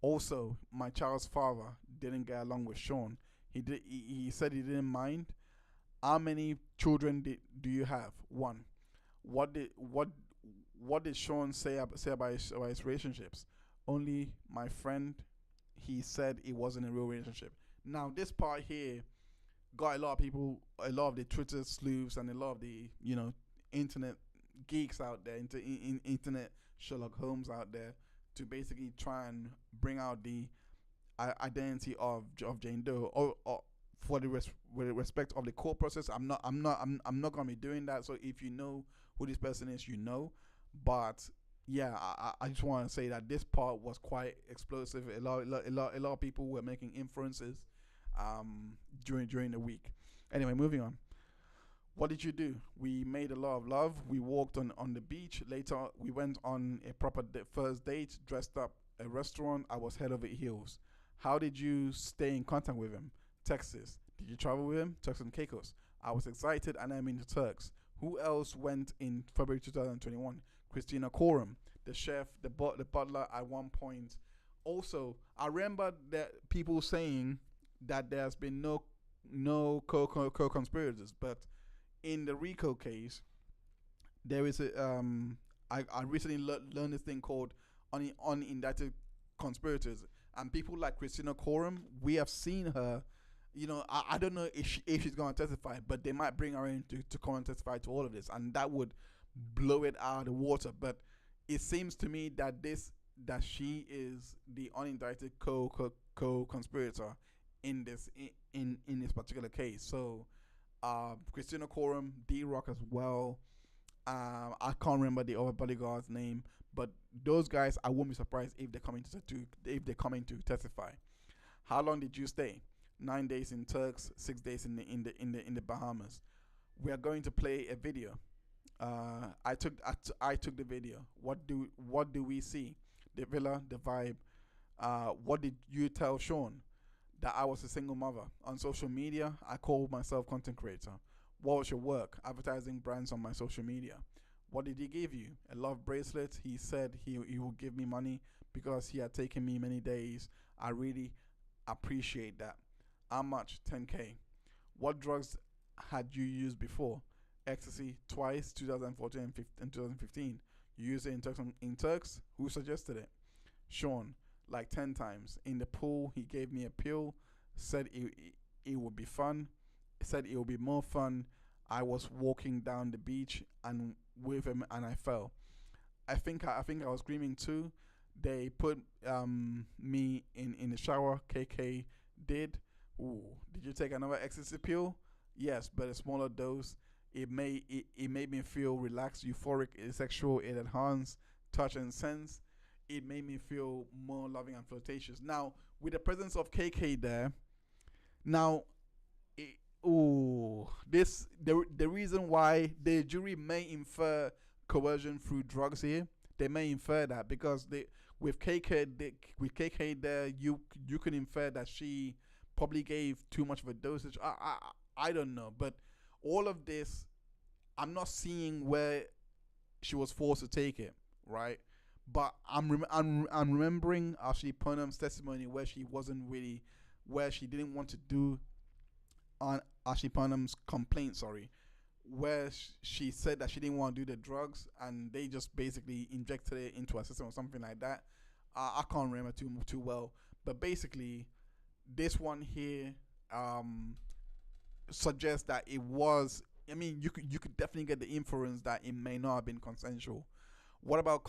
Also, my child's father didn't get along with Sean. He said he didn't mind. How many children do you have? One. What did Sean say about his relationships? Only my friend. He said it wasn't a real relationship. Now this part here got a lot of people, a lot of the Twitter sleuths, and a lot of the internet geeks out there, internet Sherlock Holmes out there, to basically try and bring out the identity of Jane Doe, or for the with respect of the court process. I'm not gonna be doing that. So if you know who this person is, you know. But yeah, I just want to say that this part was quite explosive. A lot of people were making inferences during the week. Anyway, moving on. What did you do? We made a lot of love. We walked on the beach. Later, we went on a proper first date, dressed up a restaurant. I was head over heels. How did you stay in contact with him? Texas. Did you travel with him? Turks and Caicos. I was excited and I'm into Turks. Who else went in February 2021? Christina Coram, the chef, the butler at one point. Also, I remember that people saying that there's been no co-conspirators, but in the RICO case, there is I recently learned this thing called unindicted conspirators, and people like Christina Coram, we have seen her. I don't know if she's going to testify, but they might bring her in to come and testify to all of this, and that would blow it out of the water. But it seems to me that she is the unindicted co-conspirator in this particular case. So Christina Coram, D-Rock as well. I can't remember the other bodyguard's name, but those guys, I won't be surprised if they're coming to testify. How long did you stay? 9 days in Turks, 6 days in the Bahamas. We are going to play a video. I took the video. What do we see? The villa, the vibe. What did you tell Sean? That I was a single mother. On social media, I called myself content creator. What was your work? Advertising brands on my social media. What did he give you? A love bracelet. He said he would give me money because he had taken me many days. I really appreciate that. How much? 10K. What drugs had you used before? Ecstasy twice, 2014 and 2015. You used it in Turks? Who suggested it? Sean, like 10 times. In the pool, he gave me a pill, said it would be fun, said it would be more fun. I was walking down the beach and with him and I fell. I think I was screaming too. They put me in the shower. KK did. Ooh, did you take another ecstasy pill? Yes, but a smaller dose. It made me feel relaxed, euphoric, sexual. It enhanced touch and sense. It made me feel more loving and flirtatious. Now, with the presence of KK there, now Ooh, the reason why the jury may infer coercion through drugs here, they may infer that because they with KK there, you can infer that she probably gave too much of a dosage. I don't know, but all of this, I'm not seeing where she was forced to take it, right? But I'm remembering Ashley Punnam's testimony where she wasn't really, where she didn't want to do on Ashley Punnam's complaint, sorry, where she said that she didn't want to do the drugs and they just basically injected it into her system or something like that. I can't remember too well, but basically, this one here suggests that it was. I mean, you could definitely get the inference that it may not have been consensual. What about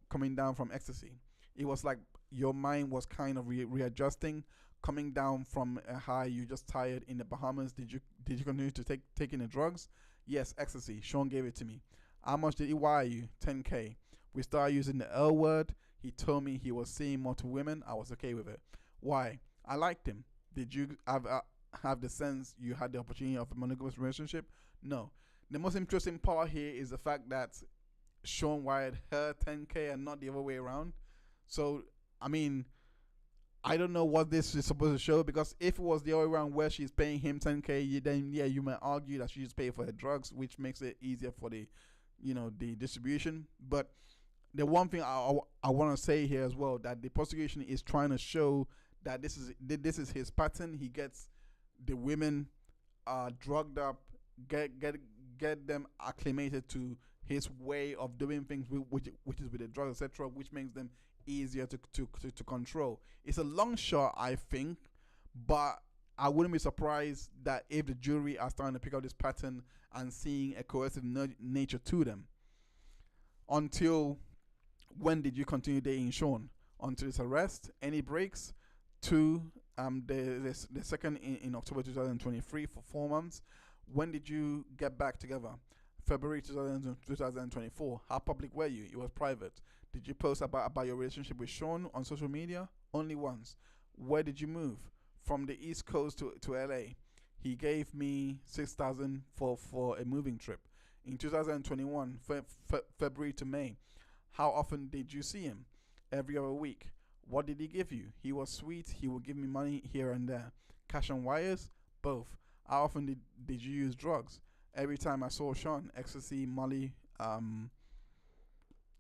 coming down from ecstasy? It was like your mind was kind of readjusting, coming down from a high. You just tired in the Bahamas. Did you continue to taking the drugs? Yes, ecstasy. Sean gave it to me. How much did he wire you? 10K. We started using the L word. He told me he was seeing multiple women. I was okay with it. Why? I liked him. Did you have the sense you had the opportunity of a monogamous relationship? No. The most interesting part here is the fact that Sean wired her 10K and not the other way around. So, I mean, I don't know what this is supposed to show, because if it was the other way around where she's paying him 10K, then yeah, you might argue that she just paid for her drugs, which makes it easier for the distribution. But the one thing I want to say here as well, that the prosecution is trying to show that this is his pattern. He gets the women drugged up, get them acclimated to his way of doing things, which is with the drugs, etc., which makes them easier to control. It's a long shot, I think, but I wouldn't be surprised that if the jury are starting to pick up this pattern and seeing a coercive nature to them. Until when did you continue dating Sean? Until his arrest? Any breaks? Two, the second in October 2023 for 4 months. When did you get back together? February 2024. How public were you? It was private. Did you post about your relationship with Sean on social media? Only once. Where did you move? From the East Coast to LA. He gave me $6,000 for a moving trip. In 2021, February to May. How often did you see him? Every other week. What did he give you? He was sweet. He would give me money here and there. Cash and wires? Both. How often did you use drugs? Every time I saw Sean, ecstasy, Molly,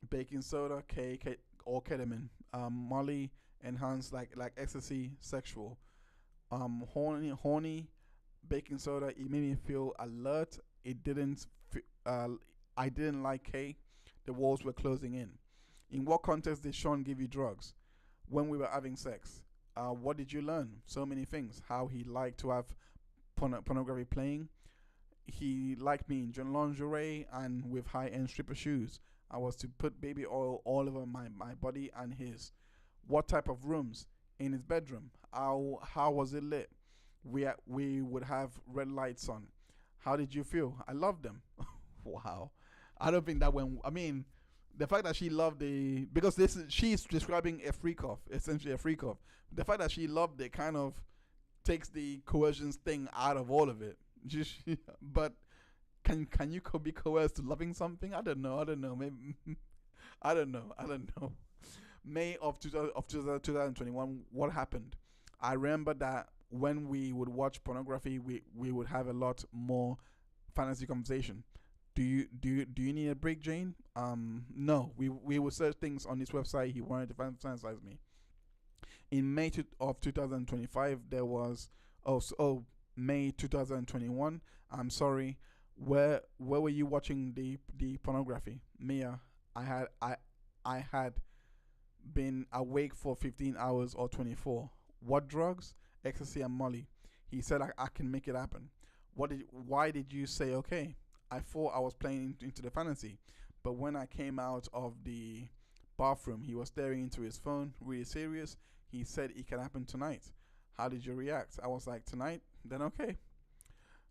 baking soda, or ketamine. Molly enhanced like ecstasy, sexual. Horny, baking soda. It made me feel alert. It didn't. I didn't like K. The walls were closing in. In what context did Sean give you drugs? When we were having sex. What did you learn? So many things. How he liked to have pornography playing. He liked me in lingerie and with high-end stripper shoes. I was to put baby oil all over my body and his. What type of rooms? In his bedroom. How was it lit? We would have red lights on. How did you feel? I loved them. Wow. I don't think that went. I mean, the fact that she loved because she's describing a freak off, essentially a freak off. The fact that she loved it kind of takes the coercion thing out of all of it. But can you be coerced to loving something? I don't know. Maybe I don't know. May of 2021. What happened? I remember that when we would watch pornography, we would have a lot more fantasy conversation. Do you need a break, Jane? No. We would search things on this website. He wanted to fantasize me. In May of 2025, there was May 2021. I'm sorry. Where were you watching the pornography, Mia? I had been awake for 15 hours or 24. What drugs? Ecstasy and Molly. He said I can make it happen. Why did you say okay? I thought I was playing into the fantasy, but when I came out of the bathroom, he was staring into his phone, really serious. He said it can happen tonight. How did you react? I was like, tonight? Then okay.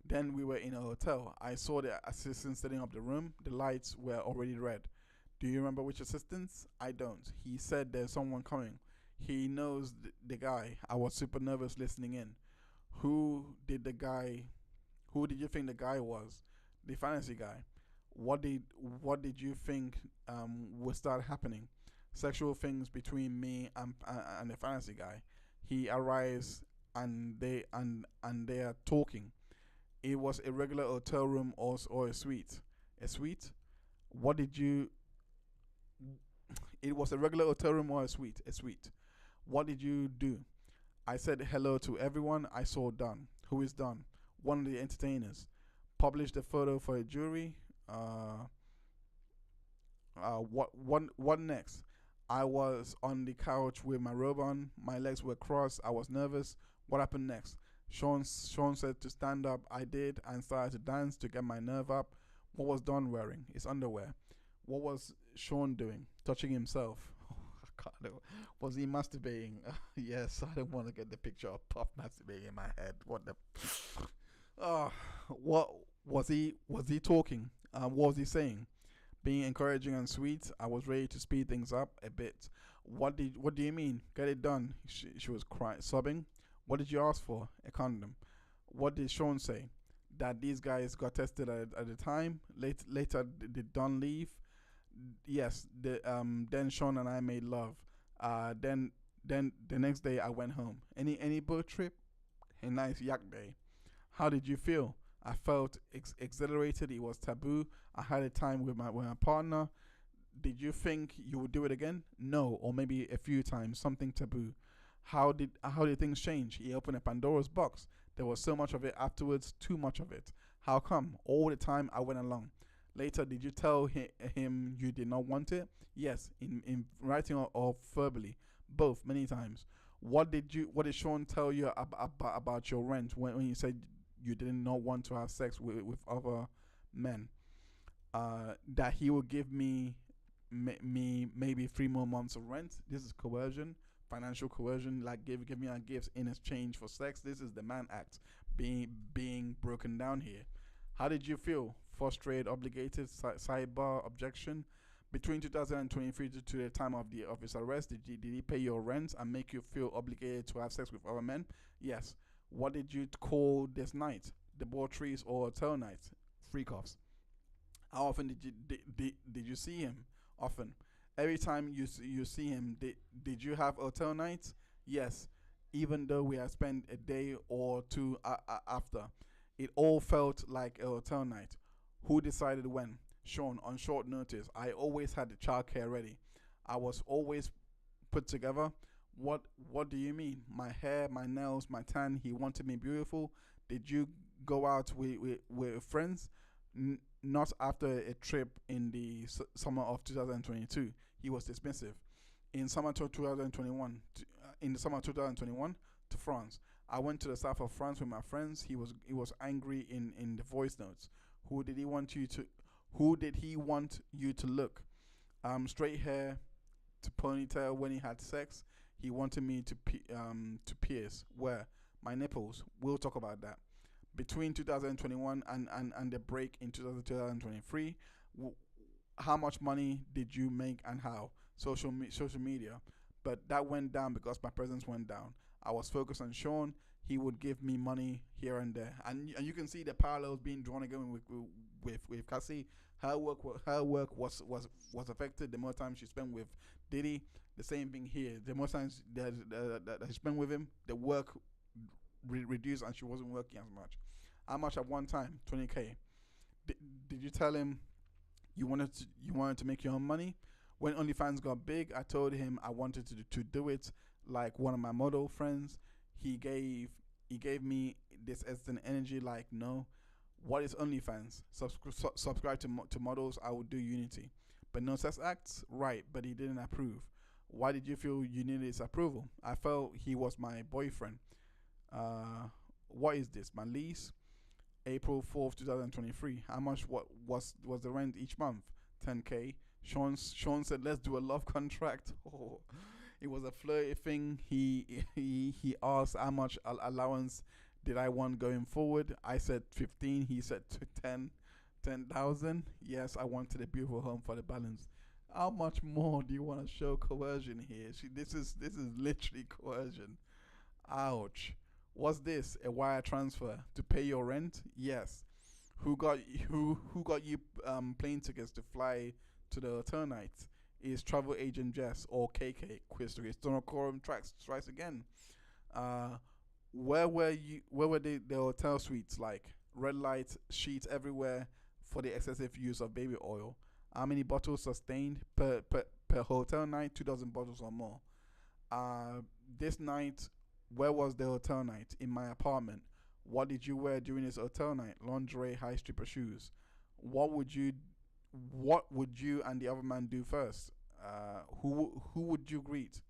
Then we were in a hotel. I saw the assistant setting up the room. The lights were already red. Do you remember which assistants? I don't. He said there's someone coming. He knows the guy. I was super nervous listening in. Who did the guy Who did you think the guy was? The fantasy guy. What did you think would start happening? Sexual things between me and the fantasy guy. He arrives and they are talking. It was a regular hotel room or a suite. A suite? What did you? It was a regular hotel room or a suite. A suite. What did you do? I said hello to everyone I saw Don. Who is Don? One of the entertainers. Published a photo for a jury. What next? I was on the couch with my robe on. My legs were crossed. I was nervous. What happened next? Sean said to stand up. I did and started to dance to get my nerve up. What was Don wearing? His underwear. What was Sean doing? Touching himself. I can't know. Was he masturbating? Yes, I don't want to get the picture of Puff masturbating in my head. What the? What was he? Was he talking? What was he saying? Being encouraging and sweet. I was ready to speed things up a bit. What do you mean? Get it done. She was crying, sobbing. What did you ask for? A condom. What did Sean say? That these guys got tested at the time. Later, did Don leave? Yes. Then Sean and I made love. Then the next day I went home. Any boat trip? A nice yak day. How did you feel? I felt exhilarated. It was taboo. I had a time with my partner. Did you think you would do it again? No, or maybe a few times. Something taboo. How did things change? He opened a Pandora's box. There was so much of it afterwards. Too much of it. How come? All the time I went along. Later, did you tell him you did not want it? Yes, in writing or verbally, both many times. What did Sean tell you about your rent when you said you did not want to have sex with other men? That he would give me maybe 3 more months of rent. This is coercion, financial coercion. Like give me a gifts in exchange for sex. This is the man act being broken down here. How did you feel? Frustrated, obligated, sidebar, objection. Between 2023 to the time of his arrest, did he pay your rent and make you feel obligated to have sex with other men? Yes. What did you call this night? Debaucheries or hotel nights? Freak offs. How often did you see him? Often. Every time you see him, did you have hotel nights? Yes. Even though we had spent a day or two after, it all felt like a hotel night. Who decided when? Sean, on short notice. I always had the childcare ready. I was always put together. What do you mean? My hair, my nails, my tan. He wanted me beautiful. Did you go out with friends? Not after a trip in the summer of 2022. He was dismissive. In summer 2021, in the summer 2021 to France. I went to the south of France with my friends. He was angry in the voice notes. Who did he want you to look? Straight hair to ponytail when he had sex. He wanted me to pierce where? My nipples. We'll talk about that. Between 2021 and the break in 2023, how much money did you make and how? Social media. But that went down because my presence went down. I was focused on Sean. He would give me money here and there, and you can see the parallels being drawn again with Cassie. Her work was affected. The more time she spent with Diddy, the same thing here. The more times that she spent with him, the work reduced, and she wasn't working as much. How much at one time? 20K. Did you tell him you wanted to make your own money? When OnlyFans got big, I told him I wanted to do it like one of my model friends. He gave me this instant energy like, no. What is OnlyFans? Subscribe to models. I would do Unity. But no sex acts? Right, but he didn't approve. Why did you feel you needed his approval? I felt he was my boyfriend. What is this? My lease? April 4th, 2023. How much was the rent each month? 10K. Sean said, let's do a love contract. Oh. It was a flirty thing. He asked how much allowance did I want going forward. I said 15. He said 10,000. Yes, I wanted a beautiful home for the balance. How much more do you want to show coercion here? This is literally coercion. Ouch. Was this a wire transfer to pay your rent? Yes. Who got who got you plane tickets to fly to the hotel night? Is travel agent Jess or KK? Quiz to Stone Quorum tracks strikes again. Uh, where were you? Where were the hotel suites like? Red light sheets everywhere for the excessive use of baby oil. How many bottles sustained per hotel night? 2,000 bottles or more. Uh, this night, where was the hotel night? In my apartment. What did you wear during this hotel night? Lingerie, high stripper shoes. What would you What would you and the other man do first? Who would you greet?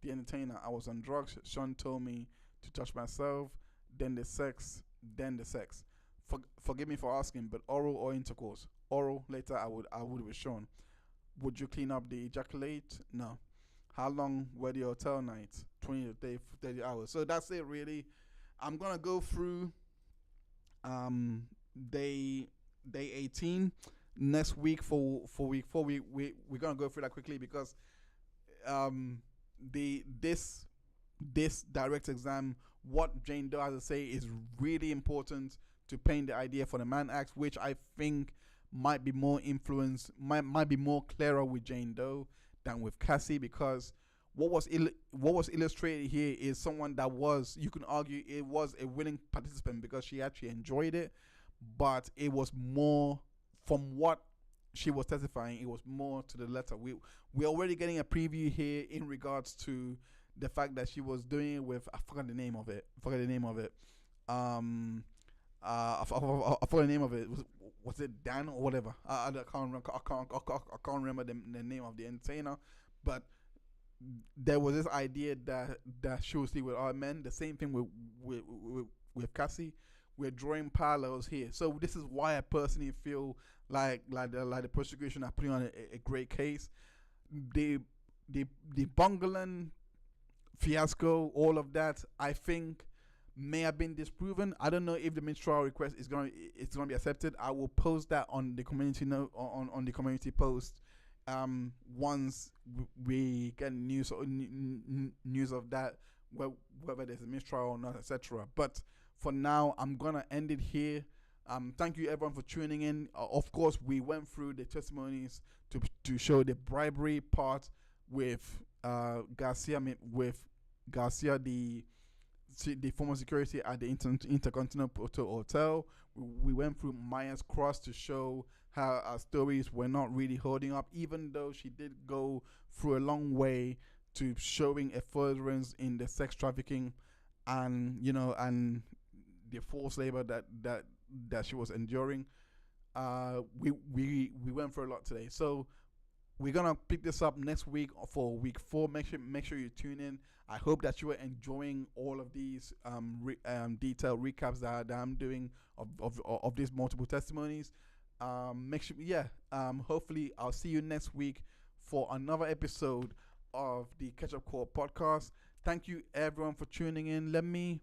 The entertainer. I was on drugs. Sean told me to touch myself. Then the sex. Then the sex. Forgive me for asking, but oral or intercourse? Oral. Later, I would with Sean. Would you clean up the ejaculate? No. How long were the hotel nights? 20 to 30 hours. So that's it, really. I'm gonna go through um day 18 next week for week 4. We're gonna go through that quickly because um the this direct exam, what Jane Doe has to say is really important to paint the idea for the Mann Act, which I think might be more influenced, might be more clearer with Jane Doe than with Cassie, because what was illustrated here is someone that was, you can argue, it was a willing participant because she actually enjoyed it, but it was more, from what she was testifying, it was more to the letter. We're already getting a preview here in regards to the fact that she was doing it with, I forgot the name of it. I forgot the name of it. Was it Dan or whatever? I can't remember. I can't remember the name of the entertainer, but there was this idea that she would sleep with other men. The same thing with Cassie. We're drawing parallels here. So this is why I personally feel like the prosecution are putting on a great case. The Bongolan fiasco, all of that, I think may have been disproven. I don't know if the Mistrial request is gonna be accepted. I will post that on the community on the community post once we get news of that, whether there's a Mistrial or not, etc. But for now, I'm gonna end it here. Thank you everyone for tuning in. Of course, we went through the testimonies to show the bribery part with Garcia, the former security at the Intercontinental Hotel. We went through Maya's cross to show how our stories were not really holding up, even though she did go through a long way to showing a furtherance in the sex trafficking and and the forced labor that she was enduring. We went through a lot today, so we're gonna pick this up next week for week 4. Make sure you tune in. I hope that you are enjoying all of these detailed recaps that I'm doing of these multiple testimonies. Make sure, hopefully I'll see you next week for another episode of the Catch Up Call podcast. Thank you everyone for tuning in. Let me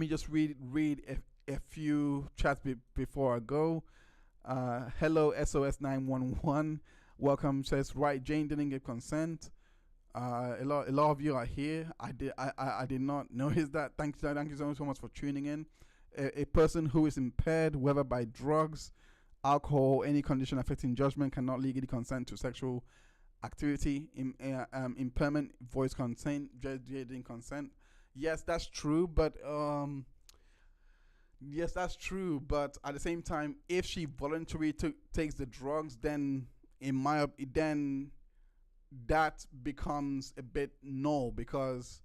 just read a few chats before I go. Hello SOS 911. Welcome. Says right. Jane didn't give consent. A lot of you are here. I did not notice that. Thank you so much for tuning in. A person who is impaired, whether by drugs, alcohol, any condition affecting judgment, cannot legally consent to sexual activity. Impairment, voice consent, didn't consent. Yes, that's true, but at the same time, if she voluntarily takes the drugs, then that becomes a bit null because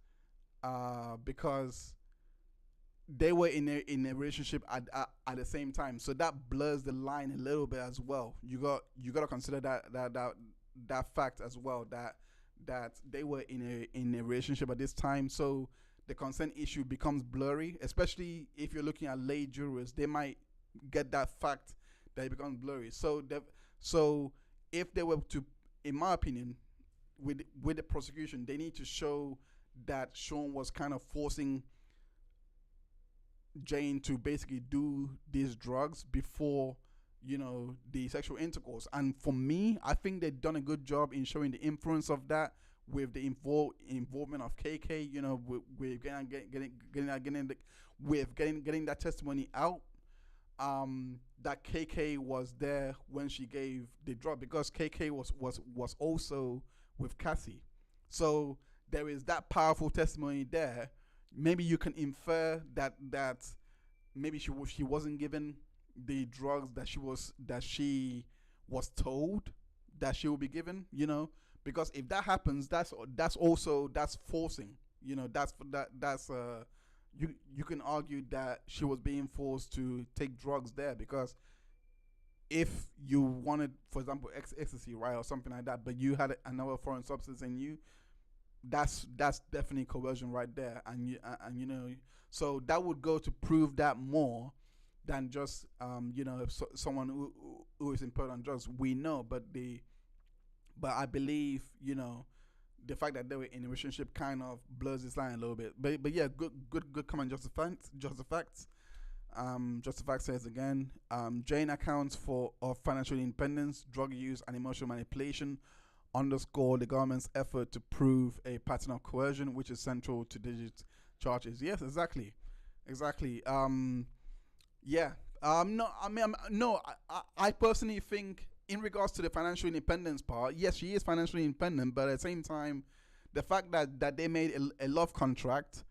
they were in a relationship at the same time, so that blurs the line a little bit as well. You got to consider that fact as well, that they were in a relationship at this time, so the consent issue becomes blurry, especially if you're looking at lay jurors. They might get that fact that it becomes blurry. So if they were to, in my opinion, with the prosecution, they need to show that Sean was kind of forcing Jane to basically do these drugs before the sexual intercourse. And for me, I think they've done a good job in showing the influence of that with the involvement of KK, with getting that testimony out, that KK was there when she gave the drug, because KK was also with Cassie. So there is that powerful testimony there. Maybe you can infer that maybe she wasn't given the drugs that she was told that she will be given, because if that happens, that's forcing, that's you can argue that she was being forced to take drugs there, because if you wanted, for example, ecstasy, right, or something like that, but you had another foreign substance in you, that's definitely coercion right there, and so that would go to prove that more than just someone who is impaired on drugs. We know, but I believe the fact that they were in a relationship kind of blurs this line a little bit. But yeah, good comment. Just the facts. Just the facts says again. Jane accounts of financial independence, drug use, and emotional manipulation underscore the government's effort to prove a pattern of coercion, which is central to Diddy's charges. Yes, exactly. Yeah. I personally think, in regards to the financial independence part, yes, she is financially independent, but at the same time, the fact that they made a love contract,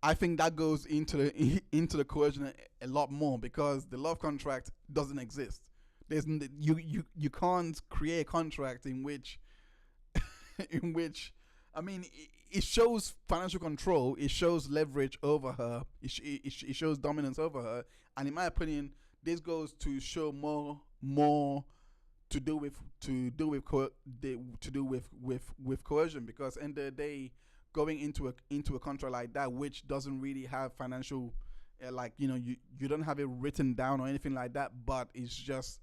I think that goes into the coercion a lot more, because the love contract doesn't exist. You can't create a contract in which I mean, it shows financial control, it shows leverage over her, it shows dominance over her, and in my opinion, this goes to show more to do with coercion, because end of the day, going into a contract like that, which doesn't really have financial, you don't have it written down or anything like that, but it's just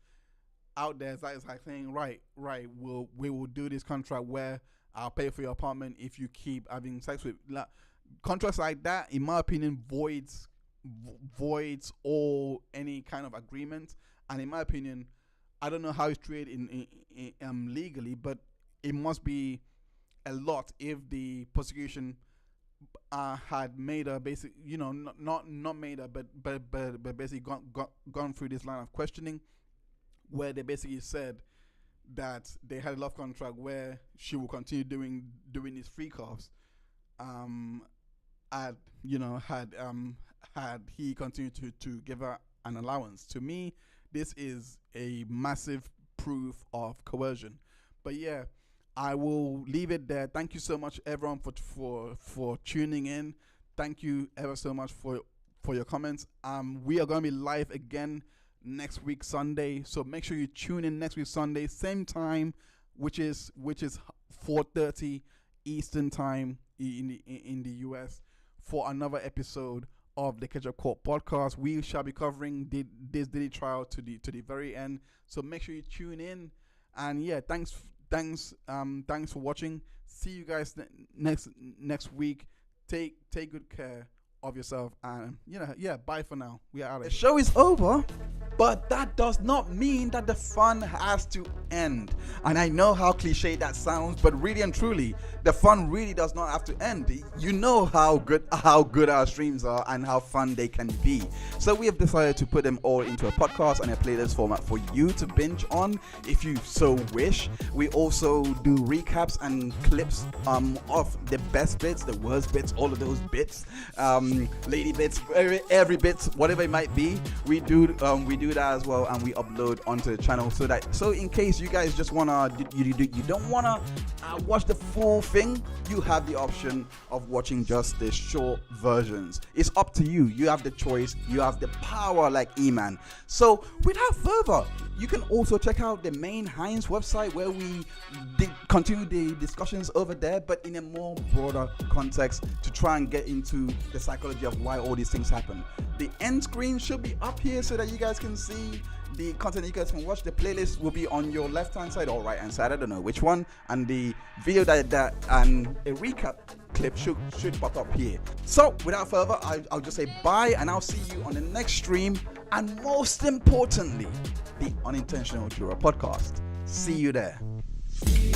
out there. It's like saying, right, we will do this contract where I'll pay for your apartment if you keep having sex with. Contracts like that, in my opinion, voids all any kind of agreement. And in my opinion, I don't know how it's treated in legally, but it must be a lot if the prosecution had made her not made her, but basically gone through this line of questioning, where they basically said that they had a love contract where she will continue doing these free calls, had he continued to give her an allowance. To me, this is a massive proof of coercion. But yeah, I will leave it there. Thank you so much, everyone, for tuning in. Thank you ever so much for your comments. We are going to be live again next week Sunday, so make sure you tune in next week Sunday, same time, which is 4:30 Eastern time in the US, for another episode of the Ketchup Court podcast. We shall be covering this Diddy trial to the very end, so make sure you tune in. And yeah, thanks for watching. See you guys next week. Take good care of yourself, and bye for now. We are out of here. The show is over, but that does not mean that the fun has to end. And I know how cliche that sounds, but really and truly, the fun really does not have to end. You know how good our streams are and how fun they can be. So we have decided to put them all into a podcast and a playlist format for you to binge on if you so wish. We also do recaps and clips of the best bits, the worst bits, all of those bits, lady bits, every bit, whatever it might be. We do that as well, and we upload onto the channel, so in case you guys just wanna you don't wanna watch the full thing, you have the option of watching just the short versions. It's up to you. You have the choice, you have the power, like E-Man. So without further, you can also check out the main Heinz website, where we continue the discussions over there, but in a more broader context, to try and get into the psychology of why all these things happen. The end screen should be up here so that you guys can see the content you guys can watch. The playlist will be on your left hand side or right hand side, I don't know which one, and the video that and a recap clip should pop up here. So without further, I'll just say bye, and I'll see you on the next stream, and most importantly, the Unintentional Juror podcast. See you there. Free.